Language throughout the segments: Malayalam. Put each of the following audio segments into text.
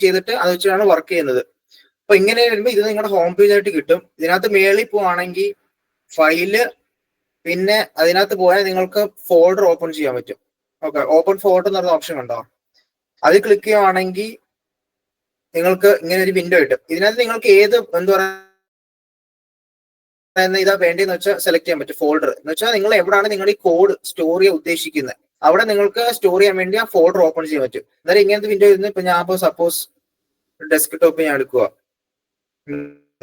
ചെയ്തിട്ട് അത് വെച്ചാണ് വർക്ക് ചെയ്യുന്നത്. അപ്പൊ ഇങ്ങനെ വരുമ്പോൾ ഇത് നിങ്ങളുടെ ഹോം പേജ് ആയിട്ട് കിട്ടും. ഇതിനകത്ത് മേളിൽ പോവാണെങ്കിൽ ഫയല്, പിന്നെ അതിനകത്ത് പോയാൽ നിങ്ങൾക്ക് ഫോൾഡർ ഓപ്പൺ ചെയ്യാൻ പറ്റും. ഓക്കെ, ഓപ്പൺ ഫോൾഡർ എന്ന് പറഞ്ഞ ഓപ്ഷൻ ഉണ്ടോ? അത് ക്ലിക്ക് ചെയ്യുവാണെങ്കിൽ നിങ്ങൾക്ക് ഇങ്ങനെ ഒരു വിൻഡോ കിട്ടും. ഇതിനകത്ത് നിങ്ങൾക്ക് ഏത് എന്താ പറയുക ഇതാ വേണ്ടതെന്ന് വെച്ചാൽ സെലക്ട് ചെയ്യാൻ പറ്റും. ഫോൾഡർ എന്ന് വെച്ചാൽ നിങ്ങൾ എവിടെയാണ് നിങ്ങൾ ഈ കോഡ് സ്റ്റോർ ചെയ്യാൻ ഉദ്ദേശിക്കുന്നത് അവിടെ നിങ്ങൾക്ക് സ്റ്റോർ ചെയ്യാൻ വേണ്ടി ആ ഫോൾഡർ ഓപ്പൺ ചെയ്യാൻ പറ്റും. അന്നേരം ഇങ്ങനത്തെ വിൻഡോ ഇരുന്ന് ഇപ്പൊ ഞാൻ ഇപ്പോൾ സപ്പോസ് ഡെസ്ക്ടോപ്പ് ഞാൻ എടുക്കുക,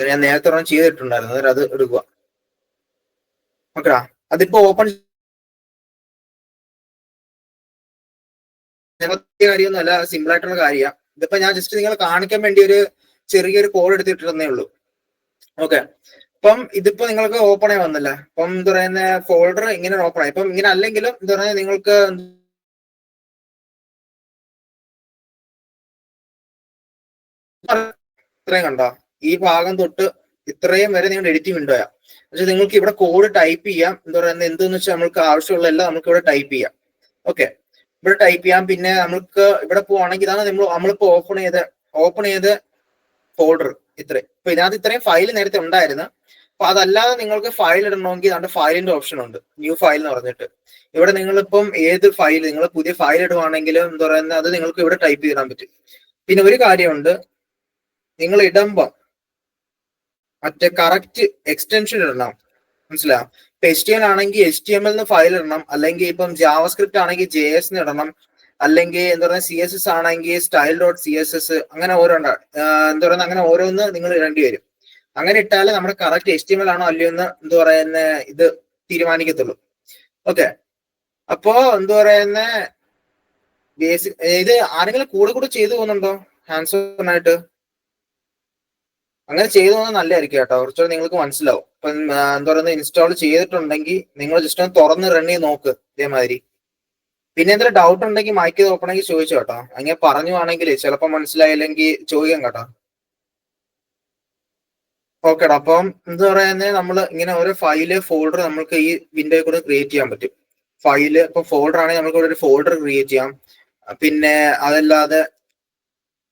ഞാൻ നേരത്തെ ഒരെണ്ണം ചെയ്തിട്ടുണ്ടായിരുന്നു, അന്നേരം അത് എടുക്കുക. ഓക്കെടാ, അതിപ്പോ ഓപ്പൺ കാര്യമൊന്നുമല്ല, സിമ്പിൾ ആയിട്ടുള്ള കാര്യമാണ്. ഇതിപ്പോ ഞാൻ ജസ്റ്റ് നിങ്ങളെ കാണിക്കാൻ വേണ്ടി ഒരു ചെറിയൊരു കോഡ് എടുത്തിട്ടിരുന്നേ ഉള്ളൂ. ഓക്കെ, അപ്പം ഇതിപ്പോ നിങ്ങൾക്ക് ഓപ്പൺ ആയി വന്നില്ല. അപ്പം എന്താ പറയുന്ന ഫോൾഡർ ഇങ്ങനെ ഓപ്പൺ ആയി. ഇപ്പം ഇങ്ങനെ അല്ലെങ്കിലും എന്താ പറയുക നിങ്ങൾക്ക് ഇത്രയും കണ്ടോ, ഈ ഭാഗം തൊട്ട് ഇത്രയും വരെ നിങ്ങൾ എഡിറ്റിംഗ് വിൻഡോയാ. പക്ഷെ നിങ്ങൾക്ക് ഇവിടെ കോഡ് ടൈപ്പ് ചെയ്യാം. എന്താ പറയുന്നത് എന്തെന്ന് വെച്ചാൽ നമുക്ക് ആവശ്യമുള്ള എല്ലാം നമുക്ക് ഇവിടെ ടൈപ്പ് ചെയ്യാം. ഓക്കെ, ഇവിടെ ടൈപ്പ് ചെയ്യാം. പിന്നെ നമുക്ക് ഇവിടെ പോവാണെങ്കിൽ ഇതാണ് നമ്മളിപ്പോ ഓപ്പൺ ചെയ്ത് ഫോൾഡർ ഇത്രയും. ഇപ്പൊ ഇതിനകത്ത് ഇത്രയും ഫയൽ നേരത്തെ ഉണ്ടായിരുന്നു. അപ്പൊ അതല്ലാതെ നിങ്ങൾക്ക് ഫയൽ ഇടണമെങ്കിൽ അതിന്റെ ഫയലിന്റെ ഓപ്ഷൻ ഉണ്ട്, ന്യൂ ഫയൽ എന്ന് പറഞ്ഞിട്ട്. ഇവിടെ നിങ്ങളിപ്പം ഏത് ഫയൽ നിങ്ങൾ പുതിയ ഫയൽ ഇടുവാണെങ്കിലും എന്താ പറയുന്നത് അത് നിങ്ങൾക്ക് ഇവിടെ ടൈപ്പ് ചെയ്താൻ പറ്റും. പിന്നെ ഒരു കാര്യമുണ്ട്, നിങ്ങൾ ഇടുമ്പം മറ്റേ കറക്റ്റ് എക്സ്റ്റൻഷൻ ഇടണം, മനസ്സിലാവും. ഇപ്പൊ HTML ആണെങ്കിൽ HTML ഫയൽ ഇടണം, അല്ലെങ്കിൽ ഇപ്പം ജാവാസ്ക്രിപ്റ്റ് ആണെങ്കിൽ JS ഇടണം, അല്ലെങ്കിൽ എന്താ പറയുക CSS ആണെങ്കിൽ style.css, അങ്ങനെ എന്താ പറയുക അങ്ങനെ ഓരോന്ന് നിങ്ങൾ ഇടേണ്ടി വരും. അങ്ങനെ ഇട്ടാലേ നമ്മുടെ കറക്റ്റ് HTML ആണോ അല്ലയോ എന്ന് എന്താ പറയുന്ന ഇത് തീരുമാനിക്കത്തുള്ളൂ. ഓക്കെ, അപ്പോ എന്താ പറയുന്ന ബേസിക് ഇത് ആരെങ്കിലും കൂടെ ചെയ്തു പോകുന്നുണ്ടോ ഹാൻഡ്സ് ഓൺ ആയിട്ട്? അങ്ങനെ ചെയ്തു പോകുന്നത് നല്ലതായിരിക്കും കേട്ടോ, കുറച്ചുകൂടെ നിങ്ങൾക്ക് മനസ്സിലാവും. ഇപ്പം എന്താ പറയുന്നത് ഇൻസ്റ്റാൾ ചെയ്തിട്ടുണ്ടെങ്കിൽ നിങ്ങൾ ജസ്റ്റ് ഒന്ന് തുറന്ന് റൺ ചെയ്ത് നോക്ക് ഇതേമാതിരി. പിന്നെ എന്തെങ്കിലും ഡൗട്ട് ഉണ്ടെങ്കിൽ മൈക്ക് ഓപ്പൺ ആക്കി ചോദിച്ചു കേട്ടോ. അങ്ങനെ പറഞ്ഞുവാണെങ്കിൽ ചിലപ്പോൾ മനസ്സിലായില്ലെങ്കിൽ ചോദിക്കാം കേട്ടോ. ഓക്കേടാ, അപ്പം എന്താ പറയുന്നത് നമ്മൾ ഇങ്ങനെ ഓരോ ഫയല് ഫോൾഡർ നമുക്ക് ഈ വിൻഡോയിൽ കൂടെ ക്രിയേറ്റ് ചെയ്യാൻ പറ്റും. ഫയല് ഇപ്പൊ ഫോൾഡർ ആണെങ്കിൽ നമുക്ക് ഇവിടെ ഒരു ഫോൾഡർ ക്രിയേറ്റ് ചെയ്യാം. പിന്നെ അതല്ലാതെ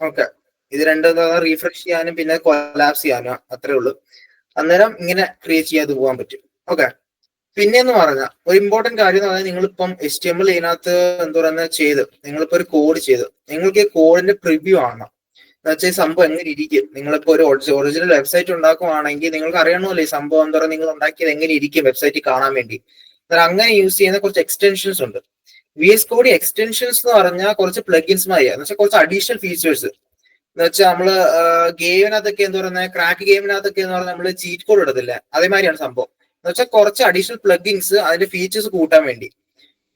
ഓക്കെ, ഇത് രണ്ടും റീഫ്രഷ് ചെയ്യാനും പിന്നെ കൊലാപ്സ് ചെയ്യാനും അത്രേ ഉള്ളൂ. അന്നേരം ഇങ്ങനെ ക്രിയേറ്റ് ചെയ്യാതെ പോകാൻ പറ്റും. ഓക്കെ, പിന്നെന്ന് പറഞ്ഞാൽ ഒരു ഇമ്പോർട്ടന്റ് കാര്യം എന്ന് പറഞ്ഞാൽ നിങ്ങളിപ്പം HTML ഇതിനകത്ത് എന്താ പറയുക നിങ്ങളിപ്പോ ഒരു കോഡ് ചെയ്ത് നിങ്ങൾക്ക് ഈ കോഡിന്റെ പ്രിവ്യൂ ആണ് എന്നുവെച്ചാൽ ഈ സംഭവം എങ്ങനെ ഇരിക്കും. നിങ്ങളിപ്പോ ഒരു ഒറിജിനൽ വെബ്സൈറ്റ് ഉണ്ടാക്കുവാണെങ്കിൽ നിങ്ങൾക്ക് അറിയണമല്ലോ ഈ സംഭവം എന്താ പറയുക നിങ്ങൾ ഉണ്ടാക്കിയത് എങ്ങനെ ഇരിക്കും വെബ്സൈറ്റ് കാണാൻ വേണ്ടി. അങ്ങനെ യൂസ് ചെയ്യുന്ന കുറച്ച് എക്സ്റ്റൻഷൻസ് ഉണ്ട്. VS Code എക്സ്റ്റൻഷൻസ് എന്ന് പറഞ്ഞാൽ കുറച്ച് പ്ലഗിൻസ് മാതിരി, എന്ന് വെച്ചാൽ കുറച്ച് അഡീഷണൽ ഫീച്ചേഴ്സ്. എന്ന് വെച്ചാൽ നമ്മള് ഗെയിമിനകത്തൊക്കെ എന്താ പറയുന്നത് ക്രാക്ക് ഗെയിമിനകത്തൊക്കെ എന്ന് പറഞ്ഞാൽ നമ്മള് ചീറ്റ് കോഡ് ഇടത്തില്ല, അതേമാതിരിയാണ് സംഭവം. എന്ന് വെച്ചാൽ കുറച്ച് അഡീഷണൽ പ്ലഗിൻസ് അതിന്റെ ഫീച്ചേഴ്സ് കൂട്ടാൻ വേണ്ടി.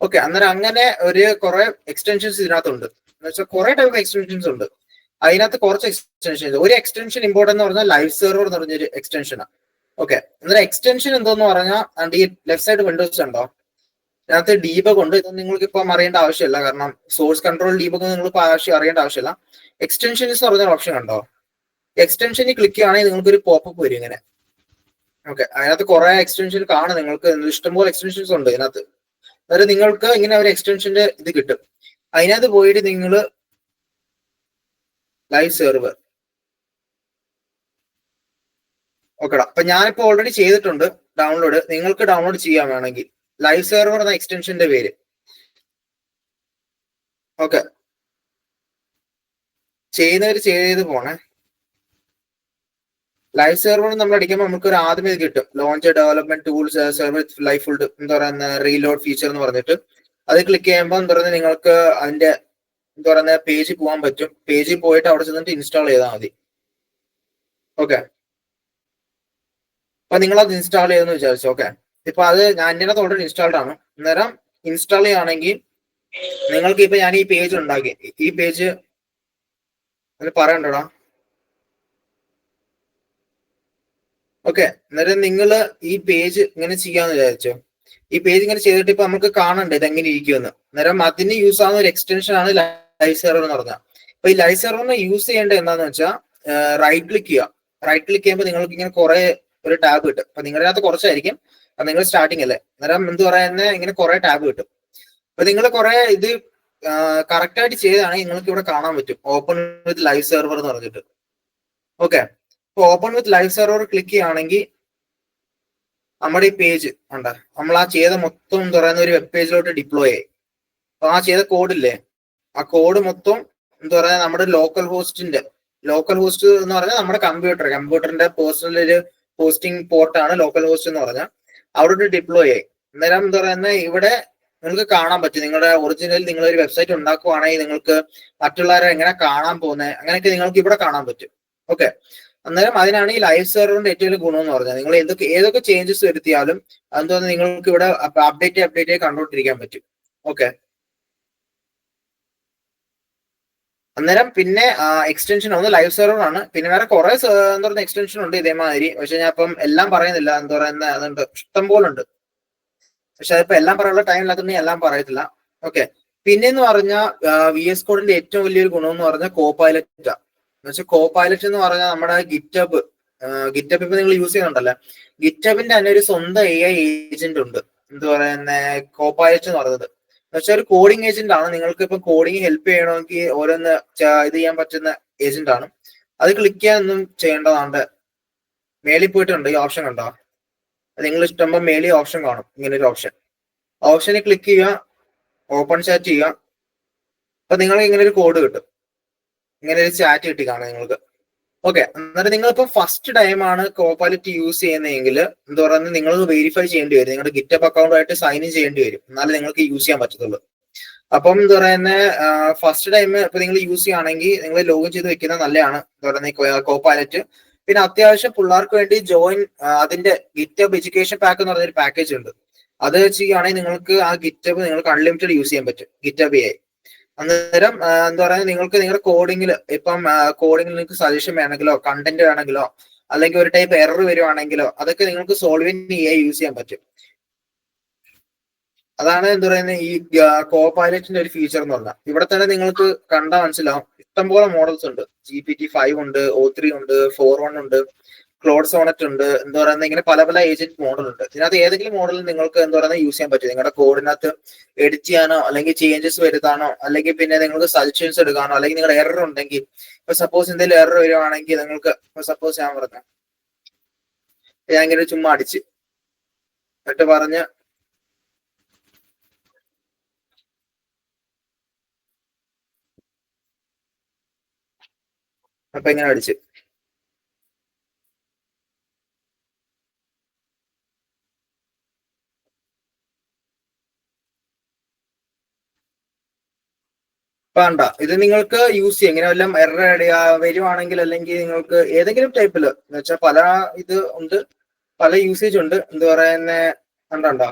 ഓക്കെ, അന്നേരം അങ്ങനെ ഒരു കുറെ എക്സ്റ്റൻഷൻസ് ഇതിനകത്തുണ്ട്. എന്ന് വെച്ചാൽ കുറെ ടൈപ്പ് എക്സ്റ്റൻഷൻസ് ഉണ്ട്. അതിനകത്ത് കുറച്ച് എക്സ്റ്റൻഷൻ, ഒരു എക്സ്റ്റൻഷൻ ഇമ്പോർട്ടൻ്റ് എന്ന് പറഞ്ഞാൽ ലൈവ് സെർവർ എന്ന് പറഞ്ഞൊരു എക്സ്റ്റൻഷനാണ്. ഓക്കെ, അന്നേരം എക്സ്റ്റൻഷൻ എന്തോന്ന് പറഞ്ഞാൽ ഈ ലെഫ്റ്റ് സൈഡ് വിൻഡോസ് ഉണ്ടോ അതിനകത്ത് ഡീബഗ് ഉണ്ട്. ഇത് നിങ്ങൾക്ക് ഇപ്പം അറിയേണ്ട ആവശ്യമില്ല, കാരണം സോഴ്സ് കൺട്രോൾ ഡീബഗ് നിങ്ങൾക്ക് അറിയേണ്ട ആവശ്യമില്ല. എക്സ്റ്റൻഷൻസ് എന്ന് പറഞ്ഞ ഓപ്ഷൻ ഉണ്ടോ? എക്സ്റ്റൻഷനിൽ ക്ലിക്ക് ചെയ്യുകയാണെങ്കിൽ നിങ്ങൾക്ക് ഒരു പോപ്പപ്പ് വരും ഇങ്ങനെ. ഓക്കെ, അതിനകത്ത് കുറെ എക്സ്റ്റൻഷൻ കാണും, നിങ്ങൾക്ക് ഇഷ്ടംപോലെ എക്സ്റ്റൻഷൻസ് ഉണ്ട് ഇതിനകത്ത്. അതായത് നിങ്ങൾക്ക് ഇങ്ങനെ ഒരു എക്സ്റ്റൻഷന്റെ ഇത് കിട്ടും. അതിനകത്ത് പോയിട്ട് നിങ്ങൾ ലൈവ് സെർവർ ഓക്കെടാ, അപ്പൊ ഞാനിപ്പോ ഓൾറെഡി ചെയ്തിട്ടുണ്ട് ഡൗൺലോഡ്. നിങ്ങൾക്ക് ഡൗൺലോഡ് ചെയ്യാൻ വേണമെങ്കിൽ ലൈവ് സെർവർ എന്ന എക്സ്റ്റൻഷന്റെ പേര്. ഓക്കെ, ചെയ്യുന്നവർ ചെയ്ത് പോണേ. ലൈവ് സെർവർ നമ്മൾ അടിക്കുമ്പോൾ നമുക്ക് ഒരു ആദ്യമേ കിട്ടും launch development tools server life full എന്താ പറയുന്ന റീലോഡ് ഫീച്ചർ എന്ന് പറഞ്ഞിട്ട്. അത് ക്ലിക്ക് ചെയ്യുമ്പോൾ എന്താ പറയുന്നത് നിങ്ങൾക്ക് അതിന്റെ എന്താ പറയുന്ന പേജിൽ പോകാൻ പറ്റും. പേജിൽ പോയിട്ട് അവിടെ ചെന്നിട്ട് ഇൻസ്റ്റാൾ ചെയ്താൽ മതി. ഓക്കെ, അപ്പൊ നിങ്ങൾ അത് ഇൻസ്റ്റാൾ ചെയ്തെന്ന് വിചാരിച്ചു. ഓക്കെ, ഇപ്പൊ അത് ഞാൻ എൻ്റെ അകത്ത് ഓൾറെഡി ഇൻസ്റ്റാൾഡ് ആണ്. അന്നേരം ഇൻസ്റ്റാൾ ചെയ്യുകയാണെങ്കിൽ നിങ്ങൾക്ക് ഇപ്പൊ ഞാൻ ഈ പേജ് ഉണ്ടാക്കി, ഈ പേജ് അത് പറയണ്ടോടാ. ഓക്കെ, അന്നേരം നിങ്ങൾ ഈ പേജ് ഇങ്ങനെ ചെയ്യാന്ന് വിചാരിച്ചോ. ഈ പേജ് ഇങ്ങനെ ചെയ്തിട്ട് ഇപ്പൊ നമുക്ക് കാണണ്ടേ ഇത് എങ്ങനെ ഇരിക്കുമെന്ന്. അന്നേരം അതിന് യൂസ് ആവുന്ന ഒരു എക്സ്റ്റൻഷൻ ആണ് ലൈവ് സെർവർ എന്ന് പറഞ്ഞാൽ. അപ്പൊ ഈ ലൈവ് സെർവറിനെ യൂസ് ചെയ്യേണ്ടത് എന്താന്ന് വെച്ചാൽ റൈറ്റ് ക്ലിക്ക് ചെയ്യുക. റൈറ്റ് ക്ലിക്ക് ചെയ്യുമ്പോൾ നിങ്ങൾക്ക് ഇങ്ങനെ കുറെ ഒരു ടാബ് കിട്ടും. അപ്പൊ നിങ്ങളുടെ അകത്ത് കുറച്ചായിരിക്കും, നിങ്ങൾ സ്റ്റാർട്ടിങ് അല്ലേ, അന്നേരം എന്ത് പറയുന്നത് ഇങ്ങനെ കുറെ ടാബ് കിട്ടും. അപ്പൊ നിങ്ങൾ കുറെ ഇത് കറക്റ്റ് ആയിട്ട് ചെയ്താണെങ്കിൽ നിങ്ങൾക്ക് ഇവിടെ കാണാൻ പറ്റും ഓപ്പൺ വിത്ത് ലൈവ് സെർവർ എന്ന് പറഞ്ഞിട്ട്. ഓക്കെ, ഇപ്പൊ ഓപ്പൺ വിത്ത് ലൈവ് സെർവർ ക്ലിക്ക് ചെയ്യുകയാണെങ്കിൽ നമ്മുടെ ഈ പേജ് ഉണ്ട്, നമ്മൾ ആ ചെയ്ത മൊത്തം എന്ന് പറയുന്ന ഒരു വെബ് പേജിലോട്ട് ഡിപ്ലോയ് ആയി. അപ്പൊ ആ ചെയ്ത കോഡില്ലേ, ആ കോഡ് മൊത്തം എന്താ പറയുക നമ്മുടെ ലോക്കൽ ഹോസ്റ്റ് എന്ന് പറഞ്ഞാൽ നമ്മുടെ കമ്പ്യൂട്ടറിന്റെ പേഴ്സണൽ ഒരു ഹോസ്റ്റിംഗ് പോർട്ടാണ് ലോക്കൽ ഹോസ്റ്റ് എന്ന് പറഞ്ഞാൽ അവിടെ ഡിപ്ലോയ് ആയി. അന്നേരം എന്താ പറയുന്നത് ഇവിടെ നിങ്ങൾക്ക് കാണാൻ പറ്റും നിങ്ങളുടെ ഒറിജിനൽ നിങ്ങൾ ഒരു വെബ്സൈറ്റ് ഉണ്ടാക്കുവാണെങ്കിൽ നിങ്ങൾക്ക് മറ്റുള്ളവരെ എങ്ങനെ കാണാൻ പോകുന്നത് അങ്ങനെയൊക്കെ നിങ്ങൾക്ക് ഇവിടെ കാണാൻ പറ്റും. ഓക്കെ, അന്നേരം അതിനാണ് ഈ ലൈവ് സെർവറിന്റെ ഏറ്റവും വലിയ ഗുണം എന്ന് പറഞ്ഞാൽ നിങ്ങൾ ഏതൊക്കെ ചേഞ്ചസ് വരുത്തിയാലും അതെന്ന് നിങ്ങൾക്ക് ഇവിടെ അപ്ഡേറ്റ് കണ്ടുകൊണ്ടിരിക്കാൻ പറ്റും. ഓക്കെ, അന്നേരം പിന്നെ എക്സ്റ്റൻഷൻ ഒന്ന് ലൈവ് സെർവർ ആണ്. പിന്നെ വേറെ കുറെ എന്താ പറയുക എക്സ്റ്റൻഷൻ ഉണ്ട് ഇതേമാതിരി. പക്ഷെ ഞാൻ ഇപ്പം എല്ലാം പറയുന്നില്ല, എന്താ പറയുന്ന അതുണ്ട്, ഇഷ്ടം പോലെ ഉണ്ട്. പക്ഷെ അതിപ്പോ എല്ലാം പറയാനുള്ള ടൈം ഇല്ലാത്തതുകൊണ്ട് എല്ലാം പറയത്തില്ല. ഓക്കെ, പിന്നെന്ന് പറഞ്ഞാൽ VS കോഡിന്റെ ഏറ്റവും വലിയൊരു ഗുണം എന്ന് പറഞ്ഞാൽ കോപൈലറ്റ്. എന്നുവെച്ചാൽ കോപൈലറ്റ് എന്ന് പറഞ്ഞാൽ നമ്മുടെ ഗിറ്റബ് ഇപ്പൊ നിങ്ങൾ യൂസ് ചെയ്യുന്നുണ്ടല്ലോ, ഗിറ്റബിന്റെ തന്നെ ഒരു സ്വന്തം AI ഏജന്റ് ഉണ്ട്, എന്താ പറയുന്ന കോപൈലറ്റ് എന്ന് പറയുന്നത്. എന്നുവെച്ചാൽ ഒരു കോഡിംഗ് ഏജന്റ് ആണ്. നിങ്ങൾക്ക് ഇപ്പൊ കോഡിംഗ് ഹെൽപ്പ് ചെയ്യണമെങ്കിൽ ഓരോന്ന് ഇത് ചെയ്യാൻ പറ്റുന്ന ഏജന്റ് ആണ്. അത് ക്ലിക്ക് ചെയ്യാനൊന്നും ചെയ്യേണ്ടതാണ്ട്. മേളിൽ പോയിട്ടുണ്ട്, ഈ ഓപ്ഷൻ കണ്ടോ, നിങ്ങൾ ഇഷ്ടമ്പോൾ മേളിൽ ഓപ്ഷൻ കാണും, ഇങ്ങനെ ഒരു ഓപ്ഷനിൽ ക്ലിക്ക് ചെയ്യുക, ഓപ്പൺ ചാറ്റ് ചെയ്യുക. അപ്പൊ നിങ്ങൾക്ക് ഇങ്ങനെ ഒരു കോഡ് കിട്ടും, ഇങ്ങനെ ഒരു ചാറ്റ് കിട്ടി കാണാം നിങ്ങൾക്ക്. ഓക്കെ, അന്നേരം നിങ്ങളിപ്പോ ഫസ്റ്റ് ടൈമാണ് കോപൈലറ്റ് യൂസ് ചെയ്യുന്നതെങ്കിൽ എന്താ പറയുന്നത് നിങ്ങൾ വെരിഫൈ ചെയ്യേണ്ടി വരും, നിങ്ങളുടെ ഗിറ്റബ് അക്കൗണ്ടുമായിട്ട് സൈൻ ഇൻ ചെയ്യേണ്ടി വരും, എന്നാലേ നിങ്ങൾക്ക് യൂസ് ചെയ്യാൻ പറ്റത്തുള്ളൂ. അപ്പം എന്താ പറയുന്നത് ഫസ്റ്റ് ടൈം ഇപ്പൊ നിങ്ങൾ യൂസ് ചെയ്യുകയാണെങ്കിൽ നിങ്ങൾ ലോഗിൻ ചെയ്ത് വെക്കുന്നത് നല്ലതാണ്, എന്താ പറയുന്നത് കോപൈലറ്റ്. പിന്നെ അത്യാവശ്യം പിള്ളേർക്ക് വേണ്ടി അതിന്റെ ഗിറ്റബ് എഡ്യൂക്കേഷൻ പാക്ക് എന്ന് പറഞ്ഞൊരു പാക്കേജ് ഉണ്ട്. അത് ചെയ്യുകയാണെങ്കിൽ നിങ്ങൾക്ക് ആ ഗിറ്റബ് നിങ്ങൾക്ക് അൺലിമിറ്റഡ് യൂസ് ചെയ്യാൻ പറ്റും, ഗിറ്റബ് AI. അന്നേരം എന്താ പറയുക നിങ്ങൾക്ക് നിങ്ങളുടെ കോഡിങ്ങിൽ ഇപ്പം കോഡിങ്ങിൽ നിങ്ങൾക്ക് സജഷൻ വേണമെങ്കിലോ കണ്ടന്റ് വേണമെങ്കിലോ അല്ലെങ്കിൽ ഒരു ടൈപ്പ് എറർ വരുവാണെങ്കിലോ അതൊക്കെ നിങ്ങൾക്ക് സോൾവിങ് AI യൂസ് ചെയ്യാൻ പറ്റും. അതാണ് എന്താ പറയുന്നത് ഈ കോപൈലറ്റിന്റെ ഒരു ഫീച്ചർ എന്ന് പറഞ്ഞാൽ. ഇവിടെ തന്നെ നിങ്ങൾക്ക് കണ്ടാൽ മനസ്സിലാവും ഇഷ്ടംപോലെ മോഡൽസ് ഉണ്ട്. GPT-5 ഉണ്ട്, O3 ഉണ്ട്, 4.1 ഉണ്ട്, ക്ലോഡ് സോണറ്റ് ഉണ്ട്, എന്താ പറയുന്നത് ഇങ്ങനെ പല ഏജന്റ് മോഡൽ ഉണ്ട്. ഇതിനകത്ത് ഏതെങ്കിലും മോഡൽ നിങ്ങൾക്ക് എന്താ പറയുന്നത് യൂസ് ചെയ്യാൻ പറ്റും. നിങ്ങളുടെ കോഡിനകത്ത് എഡിറ്റ് ചെയ്യാനോ അല്ലെങ്കിൽ ചേഞ്ചസ് വരുത്താനോ അല്ലെങ്കിൽ പിന്നെ നിങ്ങൾക്ക് സജഷൻസ് എടുക്കാനോ അല്ലെങ്കിൽ നിങ്ങളുടെ എറർ ഉണ്ടെങ്കിൽ ഇപ്പൊ സപ്പോസ് എന്തെങ്കിലും എറർ വരുവാണെങ്കിൽ നിങ്ങൾക്ക് സപ്പോസ് ഞാൻ പറഞ്ഞ ഞാൻ ഇങ്ങനെ ചുമ്മാ അടിച്ച് എന്നിട്ട് പറഞ്ഞ് അപ്പൊ ഇങ്ങനെ അടിച്ച് വേണ്ട, ഇത് നിങ്ങൾക്ക് യൂസ് ചെയ്യാം. ഇങ്ങനെ വല്ലതും എറർ വരുവാണെങ്കിൽ അല്ലെങ്കിൽ നിങ്ങൾക്ക് ഏതെങ്കിലും ടൈപ്പില് എന്ന് വെച്ചാൽ പല ഇത് ഉണ്ട്, പല യൂസേജ് ഉണ്ട്. എന്താ പറയുന്ന കണ്ടോ